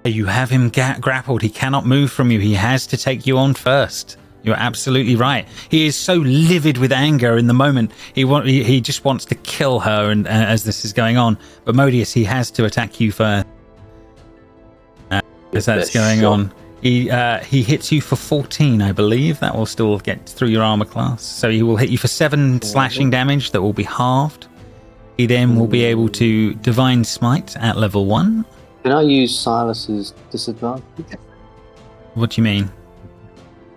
You have him grappled. He cannot move from you. He has to take you on first. You're absolutely right. He is so livid with anger in the moment. He just wants to kill her, and as this is going on. But Modius, he has to attack you first. As that's going on. He hits you for 14, I believe. That will still get through your armor class. So he will hit you for 7 slashing damage. That will be halved. He then will be able to Divine Smite at level 1. Can I use Silas's disadvantage? What do you mean?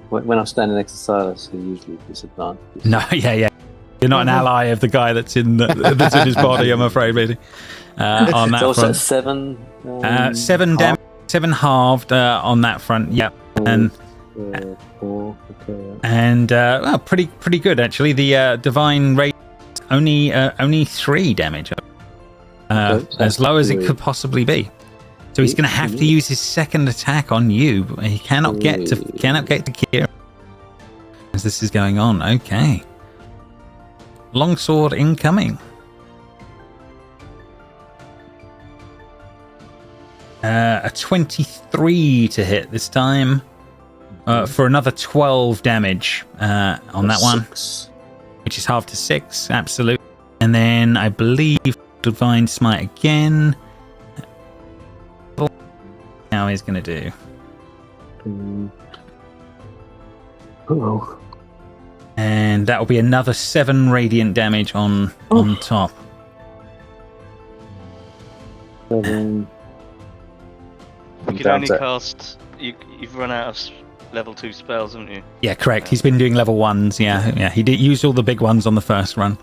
When I'm standing next to Silas, he's usually disadvantaged. No, yeah. You're not an ally of the guy that's in that's in his body, I'm afraid, really. On that so front. 7? 7 damage. 7 halved on that front, yeah, and 4, okay, and well, pretty good actually. The divine rate only 3 damage, as low as it could possibly be. So he's going to have to use his second attack on you. He cannot get to Kira as this is going on. Okay, longsword incoming. A 23 to hit this time, for another 12 damage on that one, which is half to 6, absolutely. And then I believe Divine Smite again. How he's going to do. And that will be another 7 radiant damage on top. 7. You can only cast. You've run out of level 2 spells, haven't you? Yeah, correct. He's been doing level 1s. Yeah. He did use all the big ones on the first run.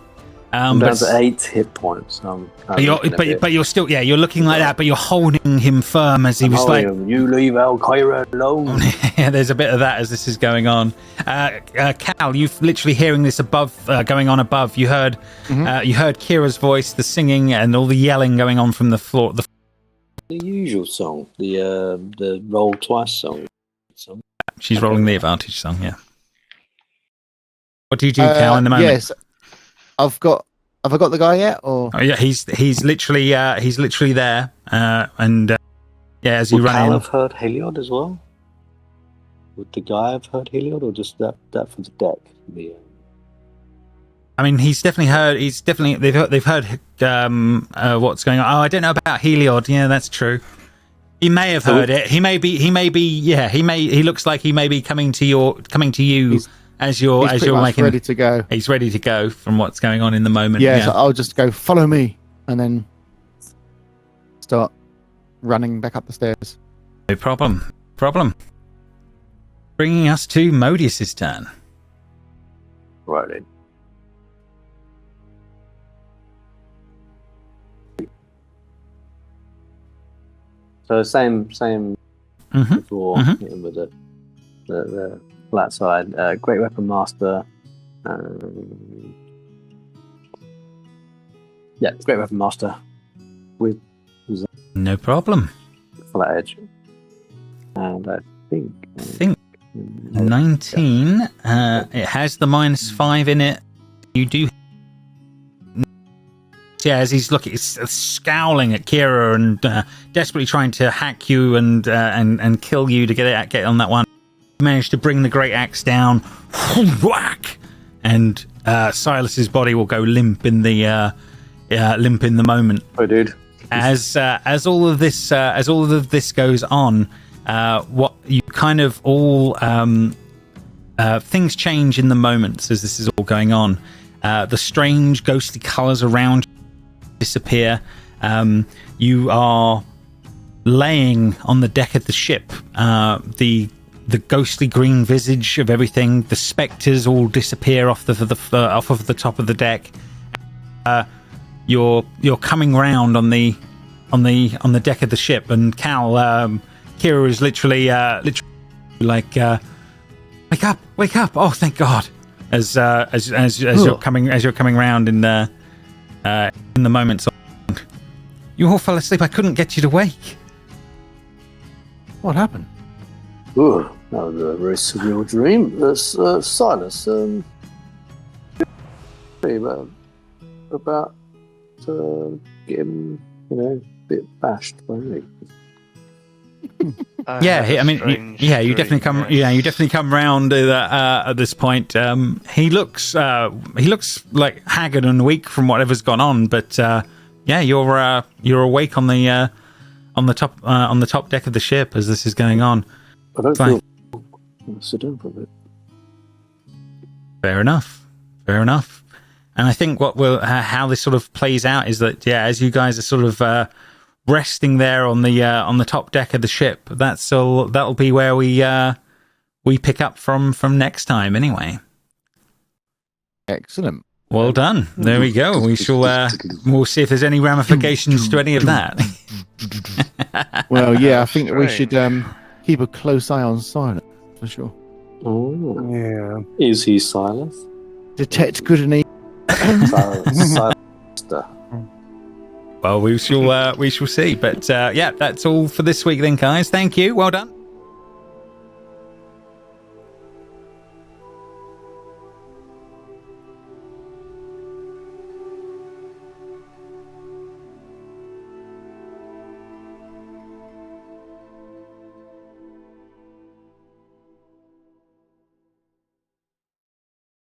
I'm down to 8 hit points. But you're still, you're looking like that, but you're holding him firm as he was like, you leave Al-Qaeda alone. Yeah, there's a bit of that as this is going on. Cal, you've literally hearing this going on above. You heard Kira's voice, the singing, and all the yelling going on from the floor. The usual song, the roll twice song. She's rolling the advantage song, yeah. What do you do, Cal, in the moment? Yes, have I got the guy yet? Or yeah, he's literally there, and as you Would run Cal in. have heard Heliod as well? Would the guy have heard Heliod, or just that for the deck? I mean, he's definitely heard. They've heard what's going on. Oh, I don't know about Heliod. Yeah, that's true. He may have heard it. He looks like he may be coming to you as you're making. Ready to go. He's ready to go from what's going on in the moment. Yeah, so I'll just go follow me, and then start running back up the stairs. No problem. Bringing us to Modius's turn. Right then. So same before with the flat side. Great Weapon Master. Great Weapon Master with no problem. Flat edge. And I think 19. It has the -5 in it. You do. Yeah, as he's scowling at Kira and desperately trying to hack you and kill you to get on that one. He managed to bring the great axe down, whack, and Silas's body will go limp in the moment. I did. As all of this goes on, what you kind of all things change in the moments as this is all going on. The strange ghostly colours around you disappear. You are laying on the deck of the ship. The ghostly green visage of everything. The spectres all disappear off of the top of the deck. You're coming round on the deck of the ship, and Cal, Kira is literally like, wake up! Oh, thank God! As you're coming round in the moments. You all fell asleep. I couldn't get you to wake. What happened? Ooh, that was a very surreal dream. Silas, about getting, a bit bashed by me. You definitely come round at this point. He looks like haggard and weak from whatever's gone on, but you're awake on the top deck of the ship as this is going on. I don't feel. Sit down for a bit. Fair enough. And I think how this sort of plays out is that as you guys are sort of resting there on the top deck of the ship, that'll be where we pick up from next time anyway. Excellent. Well done. There we go. We shall we'll see if there's any ramifications to any of that. Well, I think we should keep a close eye on Silas for sure. Oh, Yeah. is he Silas? Detect good and evil. Silas. Well, we shall see. But that's all for this week then, guys. Thank you. Well done.